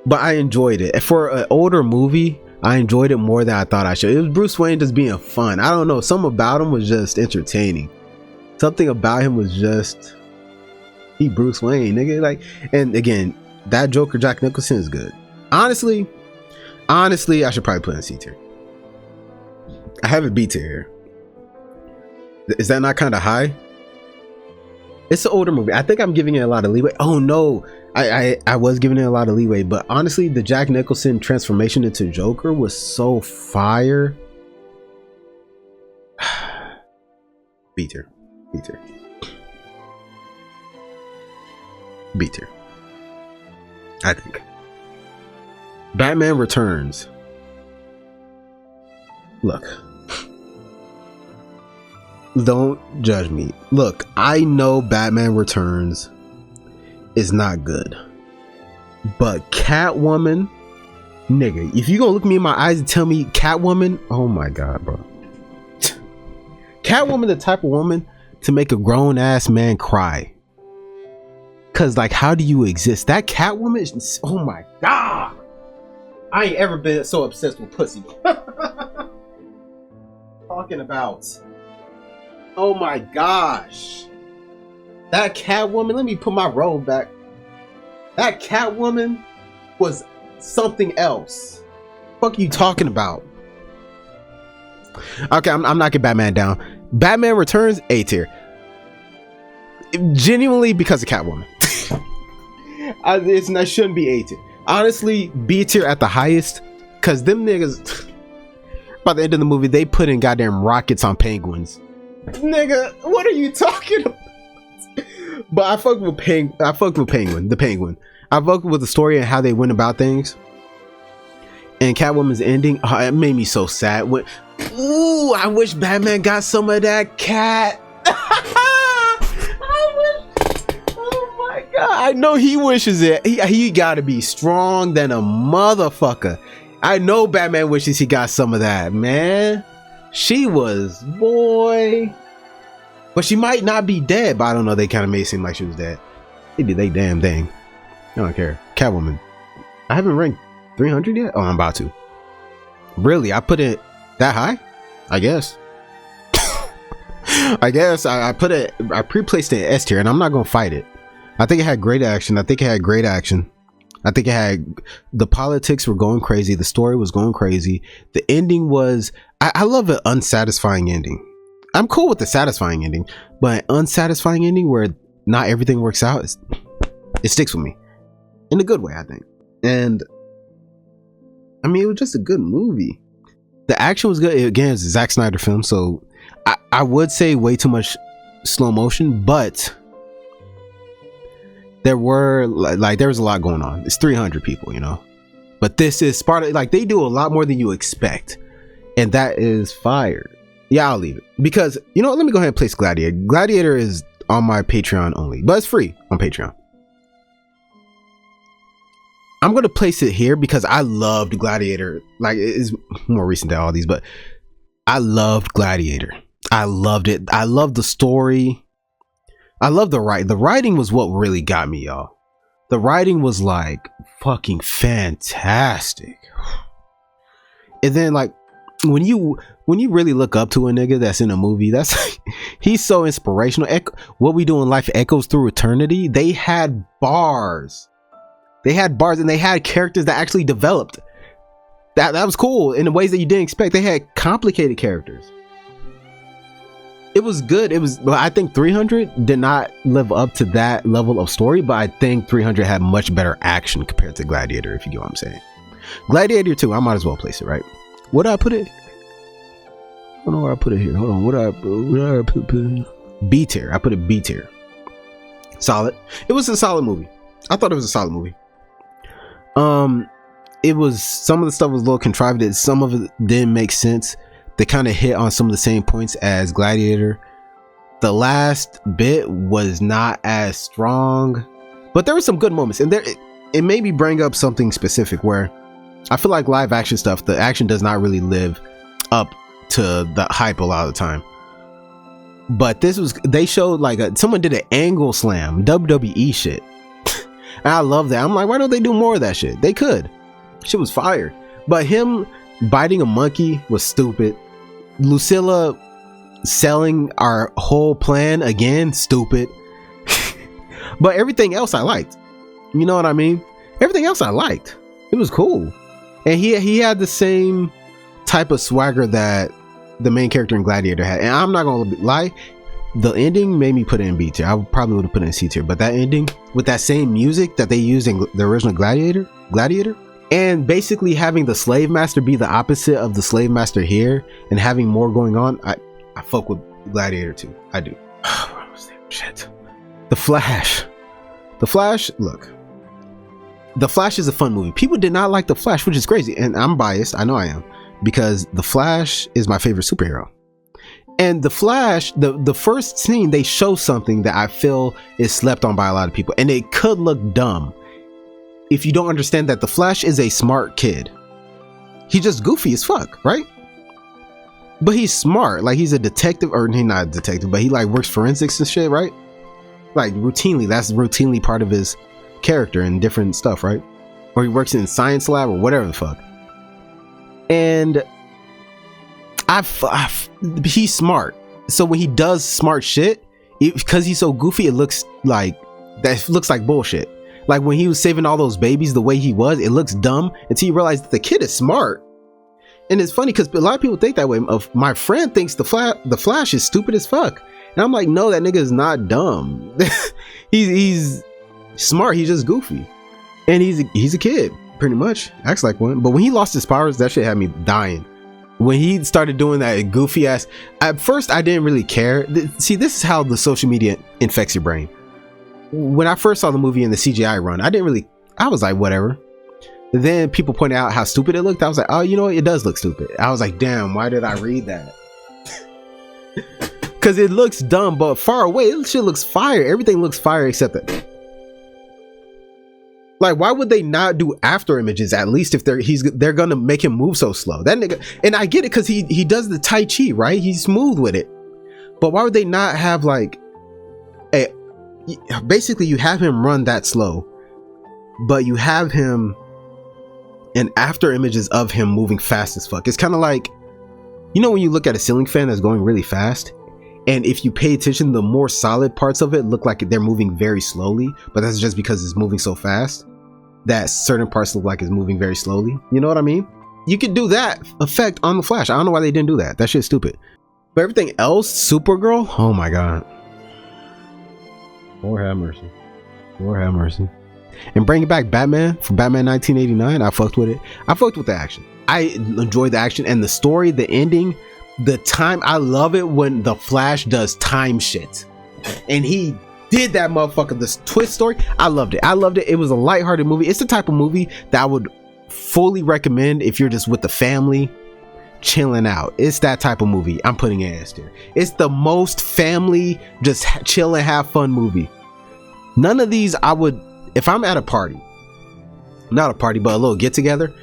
But I enjoyed it. For an older movie, I enjoyed it more than I thought I should. It was Bruce Wayne just being fun. I don't know. Something about him was just entertaining. Something about him was just, he Bruce Wayne, nigga. Like, and again, that Joker, Jack Nicholson, is good. Honestly, I should probably put in C tier. I have a B tier here. Is that not kind of high? It's an older movie. I think I'm giving it a lot of leeway. Oh no, I was giving it a lot of leeway, but honestly, the Jack Nicholson transformation into Joker was so fire. B tier. B tier, I think. Batman Returns. Look, don't judge me. Look, I know Batman Returns is not good, but Catwoman, nigga, if you gonna look me in my eyes and tell me Catwoman, oh my god, bro. Catwoman, the type of woman to make a grown ass man cry. Cause like, how do you exist? That Catwoman is, oh my god. I ain't ever been so obsessed with pussy. Talking about, oh my gosh, that Catwoman, let me put my robe back. That Catwoman was something else. Fuck you talking about? Okay, I'm knocking Batman down. Batman Returns, A tier. Genuinely because of Catwoman. That shouldn't be A tier. Honestly, B tier at the highest, because them niggas, by the end of the movie, they put in goddamn rockets on penguins. Nigga, what are you talking about? But I fucked with Penguin. I fucked with the Penguin. I fucked with the story and how they went about things. And Catwoman's ending, oh, it made me so sad. Ooh, I wish Batman got some of that cat. I know he wishes it. He gotta be strong than a motherfucker. I know Batman wishes he got some of that, man. She was, boy. But she might not be dead, but I don't know. They kind of made it seem like she was dead. They did they damn thing. I don't care. Catwoman. I haven't ranked 300 yet. Oh, I'm about to. Really? I put it that high? I guess. I guess I put it. I pre-placed it in S tier, and I'm not gonna fight it. I think it had great action. I think it had the politics were going crazy. The story was going crazy. The ending was, I love an unsatisfying ending. I'm cool with the satisfying ending, but an unsatisfying ending where not everything works out, it sticks with me in a good way, I think. And I mean, it was just a good movie. The action was good. Again, it's a Zack Snyder film, so I would say way too much slow motion, but there was a lot going on. It's 300 people, you know, but this is Sparta. Like, they do a lot more than you expect, and that is fire. Yeah, I'll leave it because, you know, let me go ahead and place Gladiator. Gladiator is on my Patreon only, but it's free on Patreon. I'm gonna place it here because I loved Gladiator. Like, it's more recent than all these, but I loved Gladiator. I loved it. I loved the story. I love the writing. The writing was what really got me, y'all. The writing was like fucking fantastic. And then, like, when you really look up to a nigga that's in a movie, that's like, he's so inspirational. What We Do in Life Echoes Through Eternity. They had bars. And they had characters that actually developed. That was cool in the ways that you didn't expect. They had complicated characters. It was good. But I think 300 did not live up to that level of story, but I think 300 had much better action compared to Gladiator, if you get what I'm saying. Gladiator 2, I might as well place it, right? What did I put it? I don't know where I put it here. Hold on. What did I put? B tier. I put it B tier. Solid. It was a solid movie. I thought it was a solid movie. It was, some of the stuff was a little contrived. Some of it didn't make sense. They kind of hit on some of the same points as Gladiator. The last bit was not as strong, but there were some good moments, and it made me bring up something specific where I feel like live action stuff, the action does not really live up to the hype a lot of the time. But they showed like someone did an angle slam, WWE shit. And I love that. I'm like, why don't they do more of that shit? They could. Shit was fire. But him biting a monkey was stupid. Lucilla selling our whole plan again, stupid. But everything else I liked. You know what I mean? Everything else I liked. It was cool. And he had the same type of swagger that the main character in Gladiator had. And I'm not gonna lie, the ending made me put it in B tier. I probably would have put it in C tier, but that ending with that same music that they used in the original Gladiator, and basically having the slave master be the opposite of the slave master here and having more going on, I fuck with Gladiator 2. I do. Shit. The Flash. The Flash, look, The Flash is a fun movie. People did not like The Flash, which is crazy, and I'm biased, I know I am, because The Flash is my favorite superhero. And The Flash, the first scene, they show something that I feel is slept on by a lot of people, and it could look dumb if you don't understand that The Flash is a smart kid. He's just goofy as fuck, right? But he's smart. Like, he's a detective, or he's not a detective, but he like works forensics and shit, right? Like routinely, that's routinely part of his character and different stuff, right? Or he works in science lab or whatever the fuck. And he's smart. So when he does smart shit, because he's so goofy, it looks like bullshit. Like when he was saving all those babies the way he was, it looks dumb until you realize that the kid is smart. And it's funny because a lot of people think that way. My friend thinks the Flash is stupid as fuck. And I'm like, no, that nigga is not dumb. he's smart. He's just goofy. And he's a kid, pretty much. Acts like one. But when he lost his powers, that shit had me dying. When he started doing that goofy ass, at first I didn't really care. See, this is how the social media infects your brain. When I first saw the movie in the CGI run, I was like, whatever. Then people pointed out how stupid it looked. I was like, oh, you know what? It does look stupid. I was like, damn, why did I read that? Because it looks dumb, but far away, it shit looks fire. Everything looks fire except that. Like, why would they not do after images at least if they're gonna make him move so slow? That nigga, and I get it because he does the Tai Chi, right? He's smooth with it. But why would they not have like basically you have him run that slow, but you have him in after images of him moving fast as fuck. It's kind of like, you know, when you look at a ceiling fan that's going really fast, and if you pay attention, the more solid parts of it look like they're moving very slowly, but that's just because it's moving so fast that certain parts look like it's moving very slowly. You know what I mean? You could do that effect on the Flash. I don't know why they didn't do that. That shit's stupid. But everything else, Supergirl, oh my god. Lord have mercy. Lord have mercy. And bringing back Batman from Batman 1989, I fucked with it. I fucked with the action. I enjoyed the action and the story, the ending, the time. I love it when the Flash does time shit. And he did that motherfucker, this twist story. I loved it. I loved it. It was a lighthearted movie. It's the type of movie that I would fully recommend if you're just with the family chilling out. It's that type of movie. I'm putting ass there. It's the most family, just chill and have fun movie. None of these I would, if I'm at a party, not a party, but a little get together,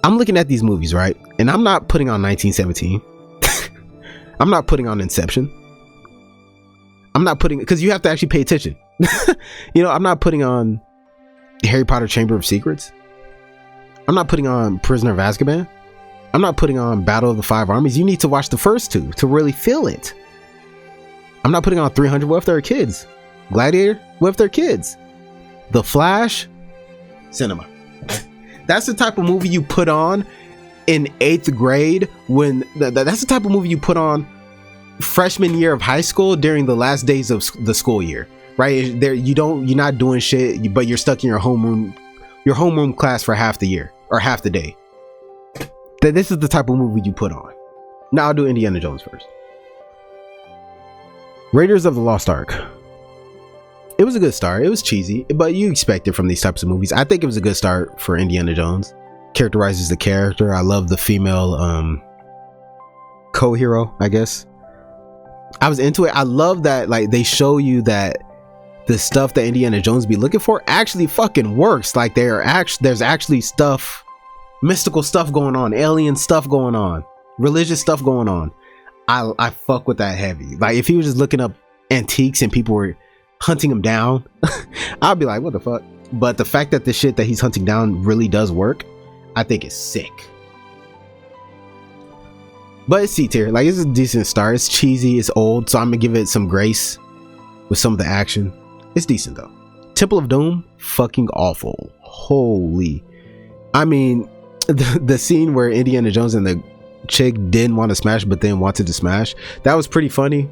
I'm looking at these movies, right? And I'm not putting on 1917. I'm not putting on Inception. I'm not putting, because you have to actually pay attention. You know, I'm not putting on Harry Potter Chamber of Secrets. I'm not putting on Prisoner of Azkaban. I'm not putting on Battle of the Five Armies. You need to watch the first two to really feel it. I'm not putting on 300. What if they're kids? Gladiator? What if they're kids? The Flash? Cinema. That's the type of movie you put on in 8th grade when that's the type of movie you put on freshman year of high school during the last days of the school year, right? There, you're not doing shit, but you're stuck in your homeroom class for half the year or half the day. This is the type of movie you put on. Now I'll do Indiana Jones first. Raiders of the Lost Ark. It was a good start. It was cheesy, but you expect it from these types of movies. I think it was a good start for Indiana Jones. Characterizes the character. I love the female co-hero, I guess. I was into it. I love that, like, they show you that the stuff that Indiana Jones be looking for actually fucking works. Like, there's actually stuff, mystical stuff going on, alien stuff going on, religious stuff going on. I fuck with that heavy. Like, if he was just looking up antiques and people were hunting him down, I'd be like, what the fuck? But the fact that the shit that he's hunting down really does work, I think is sick. But it's C tier. Like, it's a decent start. It's cheesy, it's old, so I'm gonna give it some grace with some of the action. It's decent though. Temple of Doom, fucking awful. Holy, I mean, the scene where Indiana Jones and the chick didn't want to smash but then wanted to smash, that was pretty funny.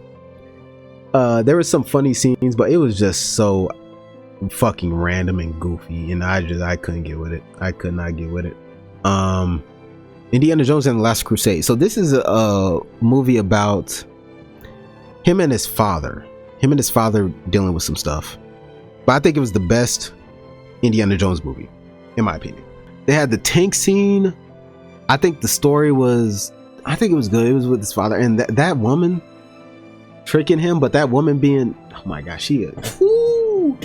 There were some funny scenes, but it was just so fucking random and goofy, and I couldn't get with it. I could not get with it. Indiana Jones and the Last Crusade. So this is a movie about him and his father dealing with some stuff. but I think it was the best Indiana Jones movie, in my opinion. They had the tank scene. I think the story was, I think it was good. It was with his father and that woman tricking him, but that woman being, oh my gosh, she is. Woo!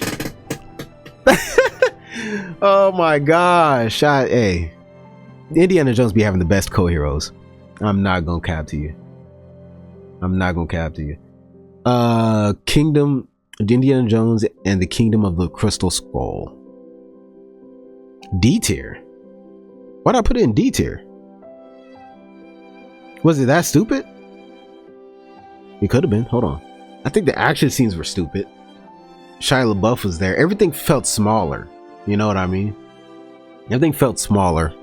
Oh my gosh. Hey, Indiana Jones be having the best co-heroes. I'm not gonna cap to you. Kingdom, Indiana Jones and the Kingdom of the Crystal Skull. D tier. Why'd I put it in D tier? Was it that stupid? It could have been. Hold on. I think the action scenes were stupid. Shia LaBeouf was there. Everything felt smaller. You know what I mean? Everything felt smaller.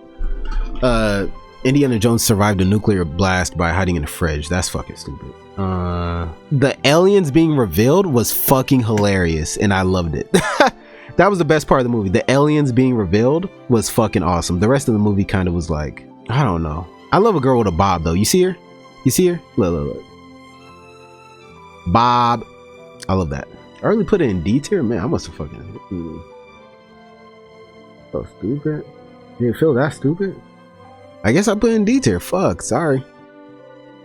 Indiana Jones survived a nuclear blast by hiding in a fridge. That's fucking stupid. The aliens being revealed was fucking hilarious and I loved it. That was the best part of the movie. The aliens being revealed was fucking awesome. The rest of the movie kind of was like, I don't know. I love a girl with a bob though. You see her? Look. Bob. I love that. I really put it in D tier? Man, I must have fucking... So stupid. You didn't feel that stupid? I guess I put it in D tier. Fuck, sorry.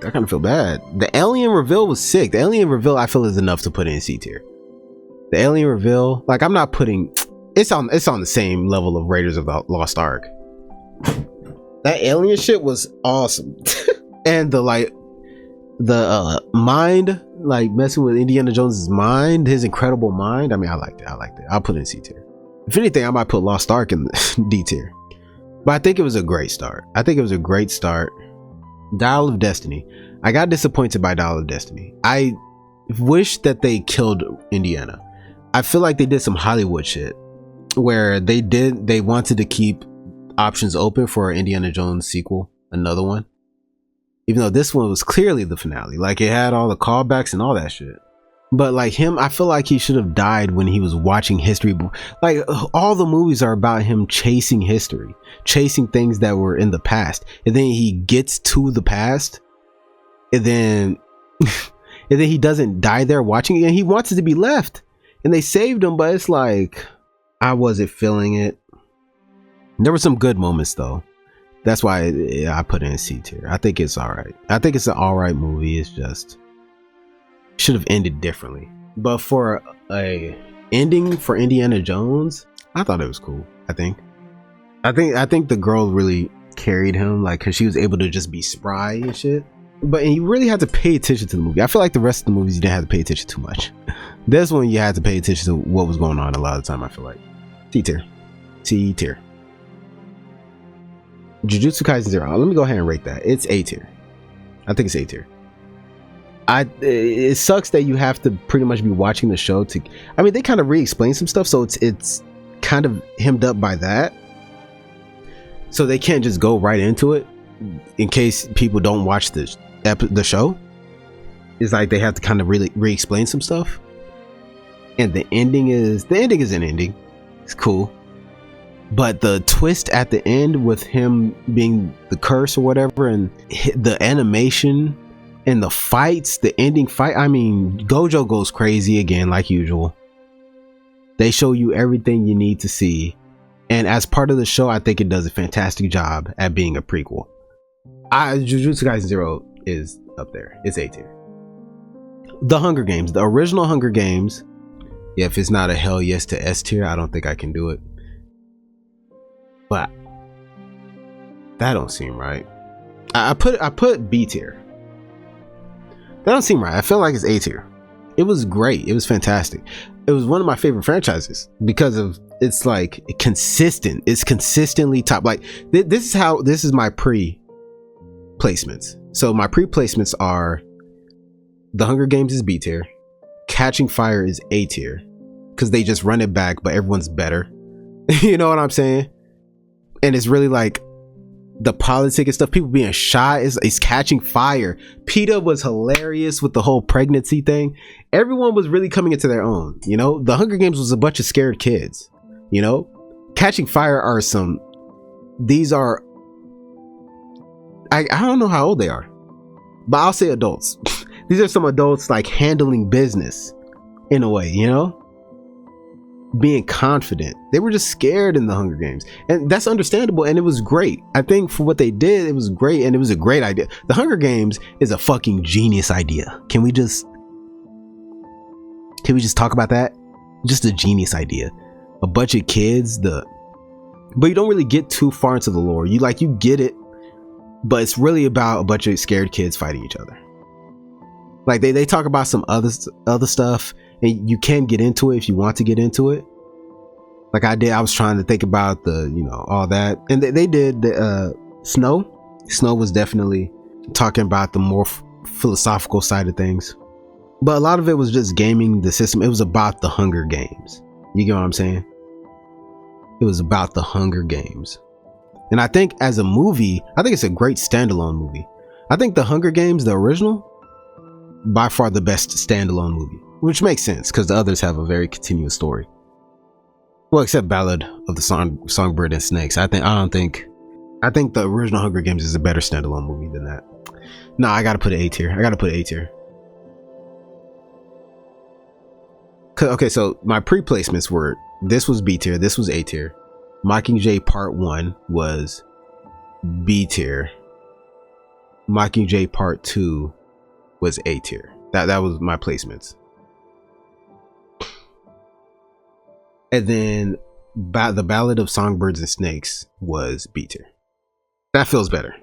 I kind of feel bad. The alien reveal was sick. The alien reveal I feel is enough to put it in C tier. The alien reveal, like I'm not putting, it's on the same level of Raiders of the Lost Ark. That alien shit was awesome. And the mind, like messing with Indiana Jones's mind, his incredible mind. I mean, I liked it. I'll put it in C tier. If anything, I might put Lost Ark in D tier. But I think it was a great start. Dial of Destiny. I got disappointed by Dial of Destiny. I wish that they killed Indiana. I feel like they did some Hollywood shit where they wanted to keep options open for an Indiana Jones sequel, another one, even though this one was clearly the finale. Like it had all the callbacks and all that shit. But like him, I feel like he should have died when he was watching history. Like all the movies are about him chasing history, chasing things that were in the past, and then he gets to the past, and then and then he doesn't die there watching it, and he wants it to be left, and they saved him, but it's like I wasn't feeling it. There were some good moments though. That's why I put it in C tier. I think it's all right. I think it's an all right movie. It's just should have ended differently. But for a ending for Indiana Jones, I thought it was cool. I think the girl really carried him, like, cause she was able to just be spry and shit. But you really had to pay attention to the movie. I feel like the rest of the movies you didn't have to pay attention too much. This one you had to pay attention to what was going on a lot of the time. I feel like C tier. Jujutsu Kaisen 0. Let me go ahead and rate that. It's A tier. I think it's A tier. It sucks that you have to pretty much be watching the show to, I mean, they kind of re-explain some stuff, so it's kind of hemmed up by that, so they can't just go right into it in case people don't watch the show. It's like they have to kind of really re-explain some stuff. And the ending is an ending. It's cool, but the twist at the end with him being the curse or whatever, and the animation and the fights, the ending fight, I mean, Gojo goes crazy again like usual. They show you everything you need to see, and as part of the show, I think it does a fantastic job at being a prequel. Jujutsu Kaisen 0 is up there. It's A tier. The Hunger Games, the original Hunger Games. Yeah, if it's not a hell yes to S tier, I don't think I can do it. But that don't seem right. I put B tier. That don't seem right. I feel like it's A tier. It was great. It was fantastic. It was one of my favorite franchises because of it's like consistent. It's consistently top. Like this is my pre-placements. So my pre-placements are The Hunger Games is B tier. Catching Fire is A tier because they just run it back, but everyone's better. You know what I'm saying? And it's really like the politic and stuff, people being shy is Catching Fire. PETA was hilarious with the whole pregnancy thing. Everyone was really coming into their own. You know, The Hunger Games was a bunch of scared kids. You know, Catching Fire are these are, I don't know how old they are, but I'll say adults. These are some adults like handling business in a way, you know? being confident. They were just scared in the Hunger Games, and that's understandable, and it was great. I think for what they did, it was great, and it was a great idea. The Hunger Games is a fucking genius idea. Can we just talk about that? Just a genius idea. A bunch of kids, but you don't really get too far into the lore. You get it, but it's really about a bunch of scared kids fighting each other. Like they talk about some other stuff, and you can get into it if you want to get into it. Like I did. I was trying to think about all that, and they did. Snow was definitely talking about the more philosophical side of things, but a lot of it was just gaming the system. It was about the Hunger Games. You get what I'm saying? It was about the Hunger Games, and I think as a movie, I think it's a great standalone movie. I think the Hunger Games, the original, by far the best standalone movie, which makes sense because the others have a very continuous story. Well, except Ballad of the Songbird and Snakes. I think the original Hunger Games is a better standalone movie than that. No, I gotta put it A tier. Okay, so my pre-placements were, this was B tier, this was A tier. Mockingjay Part 1 was B tier. Mockingjay Part 2 was A tier. That was my placements. And then the Ballad of Songbirds and Snakes was B tier. That feels better.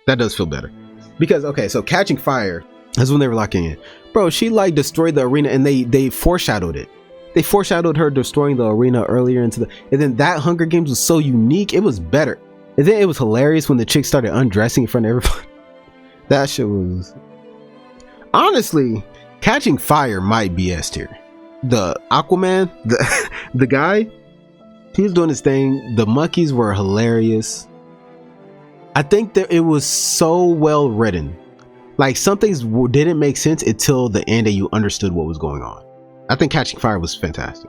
That does feel better. Because, okay, so Catching Fire, that's when they were locking in. Bro, she destroyed the arena, and they foreshadowed it. They foreshadowed her destroying the arena earlier and then that Hunger Games was so unique, it was better. And then it was hilarious when the chick started undressing in front of everybody. That shit was... Honestly, Catching Fire might be S tier. The Aquaman, the guy, he was doing his thing. The monkeys were hilarious. I think that it was so well written. Like, some things didn't make sense until the end and you understood what was going on. I think Catching Fire was fantastic.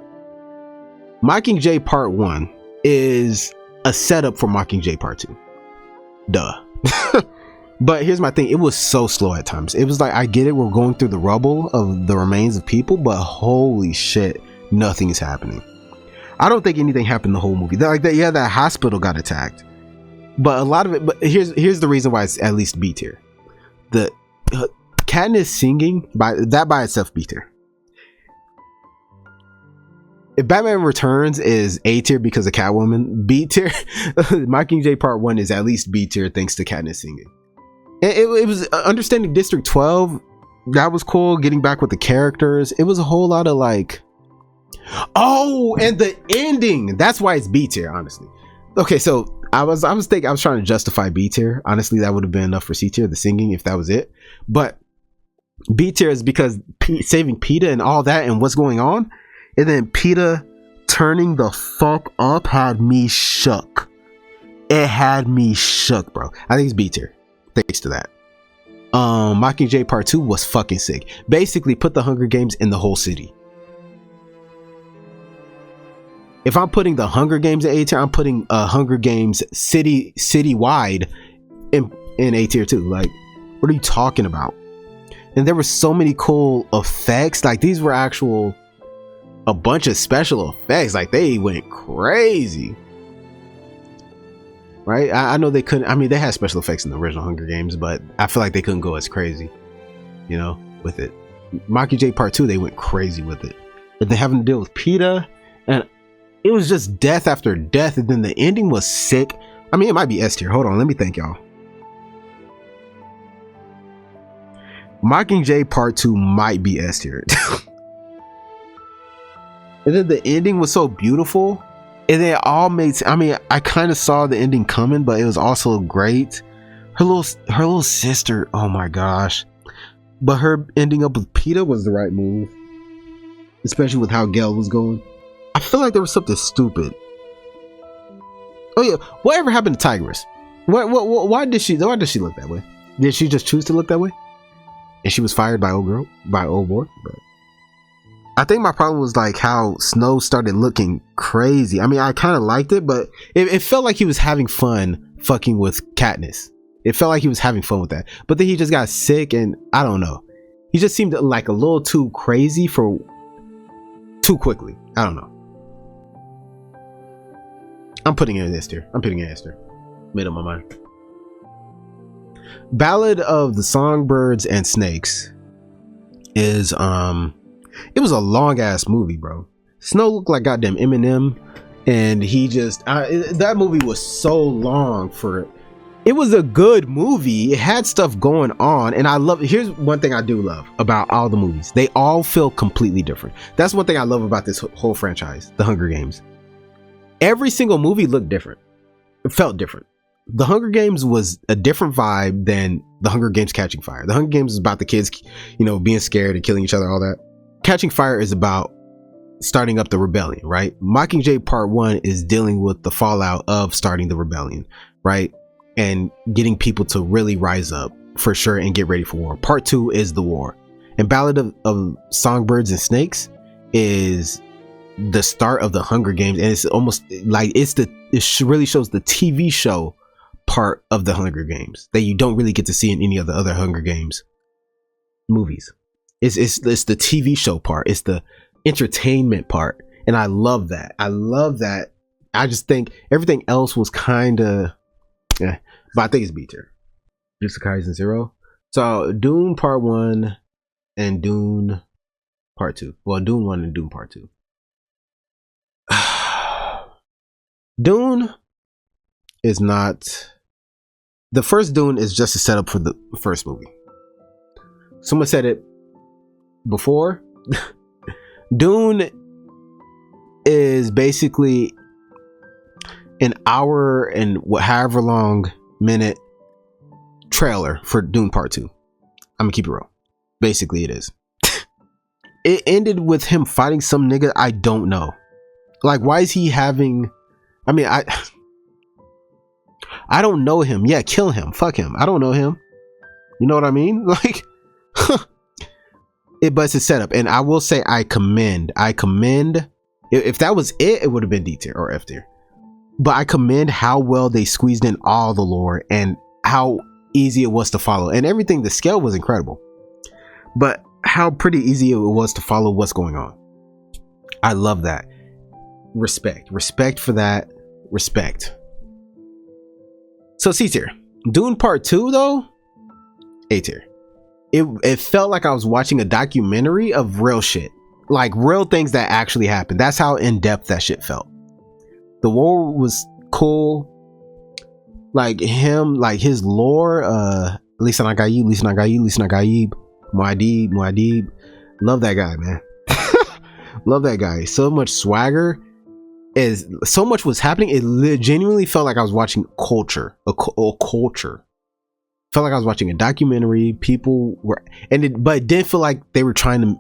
Mockingjay Part 1 is a setup for Mockingjay Part 2. Duh. But here's my thing, it was so slow at times. It was like, I get it, we're going through the rubble of the remains of people, but holy shit, nothing is happening. I don't think anything happened the whole movie. That hospital got attacked, but a lot of it. But here's the reason why it's at least B tier. The Katniss singing by itself B tier. If Batman Returns is A tier because of Catwoman, B tier, Mockingjay Part 1 is at least B tier thanks to Katniss singing. It was understanding District 12. That was cool. Getting back with the characters. It was a whole lot of like, oh, and the ending. That's why it's B tier, honestly. Okay, so I was trying to justify B tier. Honestly, that would have been enough for C tier, the singing, if that was it. But B tier is because saving PETA and all that and what's going on. And then PETA turning the fuck up had me shook. It had me shook, bro. I think it's B tier. Thanks to that. Mockingjay Part 2 was fucking sick. Basically put the Hunger Games in the whole city. If I'm putting the Hunger Games in A tier, I'm putting Hunger Games citywide in A tier too. Like, what are you talking about? And there were so many cool effects. Like, these were a bunch of special effects. Like, they went crazy. Right? I know they couldn't. I mean, they had special effects in the original Hunger Games, but I feel like they couldn't go as crazy, with it. Mockingjay Part 2, they went crazy with it. But they having to deal with PETA, and it was just death after death, and then the ending was sick. I mean, it might be S tier. Hold on, let me think, y'all. Mockingjay Part 2 might be S tier. And then the ending was so beautiful. And it all made sense. I mean, I kind of saw the ending coming, but it was also great. Her little sister, oh my gosh. But her ending up with PETA was the right move. Especially with how Gale was going. I feel like there was something stupid. Oh yeah, whatever happened to Tigress? Why did she look that way? Did she just choose to look that way? And she was fired by old boy? But I think my problem was like how Snow started looking crazy. I mean, I kind of liked it, but it felt like he was having fun fucking with Katniss. It felt like he was having fun with that. But then he just got sick, and I don't know. He just seemed like a little too crazy for too quickly. I don't know. I'm putting it in S tier. I'm putting it in S tier. Made up my mind. Ballad of the Songbirds and Snakes is it was a long ass movie, bro. Snow looked like goddamn Eminem, and he just that movie was so long for it was a good movie. It had stuff going on, and I love. Here's one thing I do love about all the movies: they all feel completely different. That's one thing I love about this whole franchise, The Hunger Games. Every single movie looked different. It felt different. The Hunger Games was a different vibe than The Hunger Games Catching Fire. The Hunger Games is about the kids, being scared and killing each other, all that. Catching Fire is about starting up the rebellion, right? Mockingjay Part 1 is dealing with the fallout of starting the rebellion, right? And getting people to really rise up for sure and get ready for war. Part 2 is the war. And Ballad of Songbirds and Snakes is the start of the Hunger Games, and it's almost like it really shows the TV show part of the Hunger Games that you don't really get to see in any of the other Hunger Games movies. It's the TV show part. It's the entertainment part, and I love that. I just think everything else was kind of but I think it's B tier. Jujutsu Kaisen 0. So Dune Part 1 and Dune Part 2. Well, Dune 1 and Dune Part 2. Dune is not the first. Dune is just a setup for the first movie. Someone said it before. Dune is basically an hour and however long minute trailer for Dune Part 2. I'm gonna keep it real. Basically it is. It ended with him fighting some nigga I don't know. Like, why is he having... I mean, I don't know him. Yeah, kill him. Fuck him. I don't know him. You know what I mean? Like, but it's a setup. And I will say I commend. If that was it, it would have been D tier or F tier. But I commend how well they squeezed in all the lore and how easy it was to follow. And everything, the scale was incredible. But how pretty easy it was to follow what's going on. I love that. Respect for that. Respect. So C tier. Dune Part 2 though, A tier. It felt like I was watching a documentary of real shit, like real things that actually happened. That's how in depth that shit felt. The war was cool. Like him, like his lore. Lisa Nagaib, Muad'Dib. Love that guy, man. Love that guy. So much swagger. So much was happening. It genuinely felt like I was watching culture. A culture. Felt like I was watching a documentary. People were, but it didn't feel like they were trying to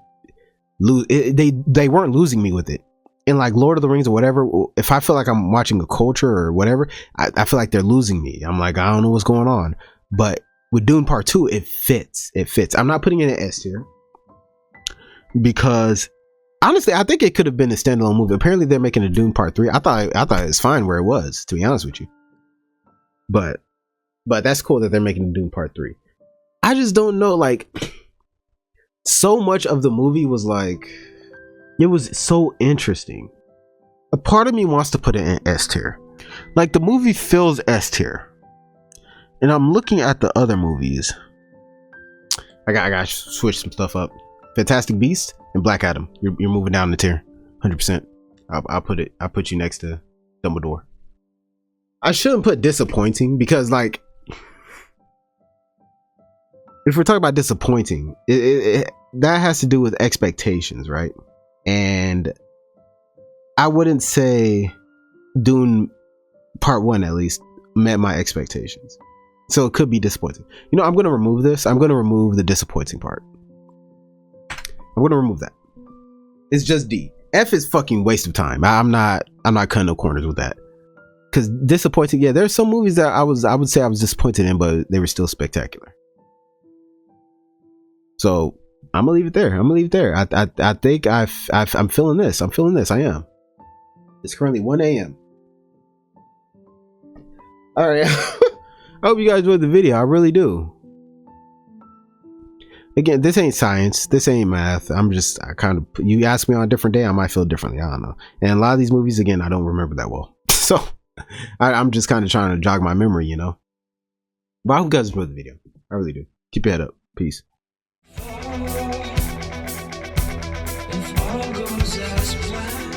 lose. They weren't losing me with it. And like Lord of the Rings or whatever, if I feel like I'm watching a culture or whatever, I feel like they're losing me. I'm like, I don't know what's going on. But with Dune Part 2, it fits. I'm not putting it in S tier because honestly, I think it could have been a standalone movie. Apparently, they're making a Dune Part 3. I thought it was fine where it was, to be honest with you. But that's cool that they're making a Dune Part 3. I just don't know, like, so much of the movie was like, it was so interesting. A part of me wants to put it in S tier. Like, the movie feels S tier. And I'm looking at the other movies. I gotta switch some stuff up. Fantastic Beasts and Black Adam. You're moving down the tier, 100%. I'll put you next to Dumbledore. I shouldn't put disappointing because, like, if we're talking about disappointing, that has to do with expectations, right? And I wouldn't say Dune Part 1 at least met my expectations, so it could be disappointing. I'm going to remove this. I'm going to remove the disappointing part. I'm going to remove that. It's just D. F is fucking waste of time. I'm not cutting no corners with that. Because disappointing, yeah, there's some movies that I would say I was disappointed in, but they were still spectacular. So I'm gonna leave it there. I think I'm feeling this. I am. It's currently 1 a.m. All right. I hope you guys enjoyed the video. I really do. Again, this ain't science. This ain't math. You ask me on a different day, I might feel differently. I don't know. And a lot of these movies, again, I don't remember that well. So I'm just kind of trying to jog my memory, you know. But I hope you guys enjoyed the video. I really do. Keep your head up. Peace. If all goes as planned.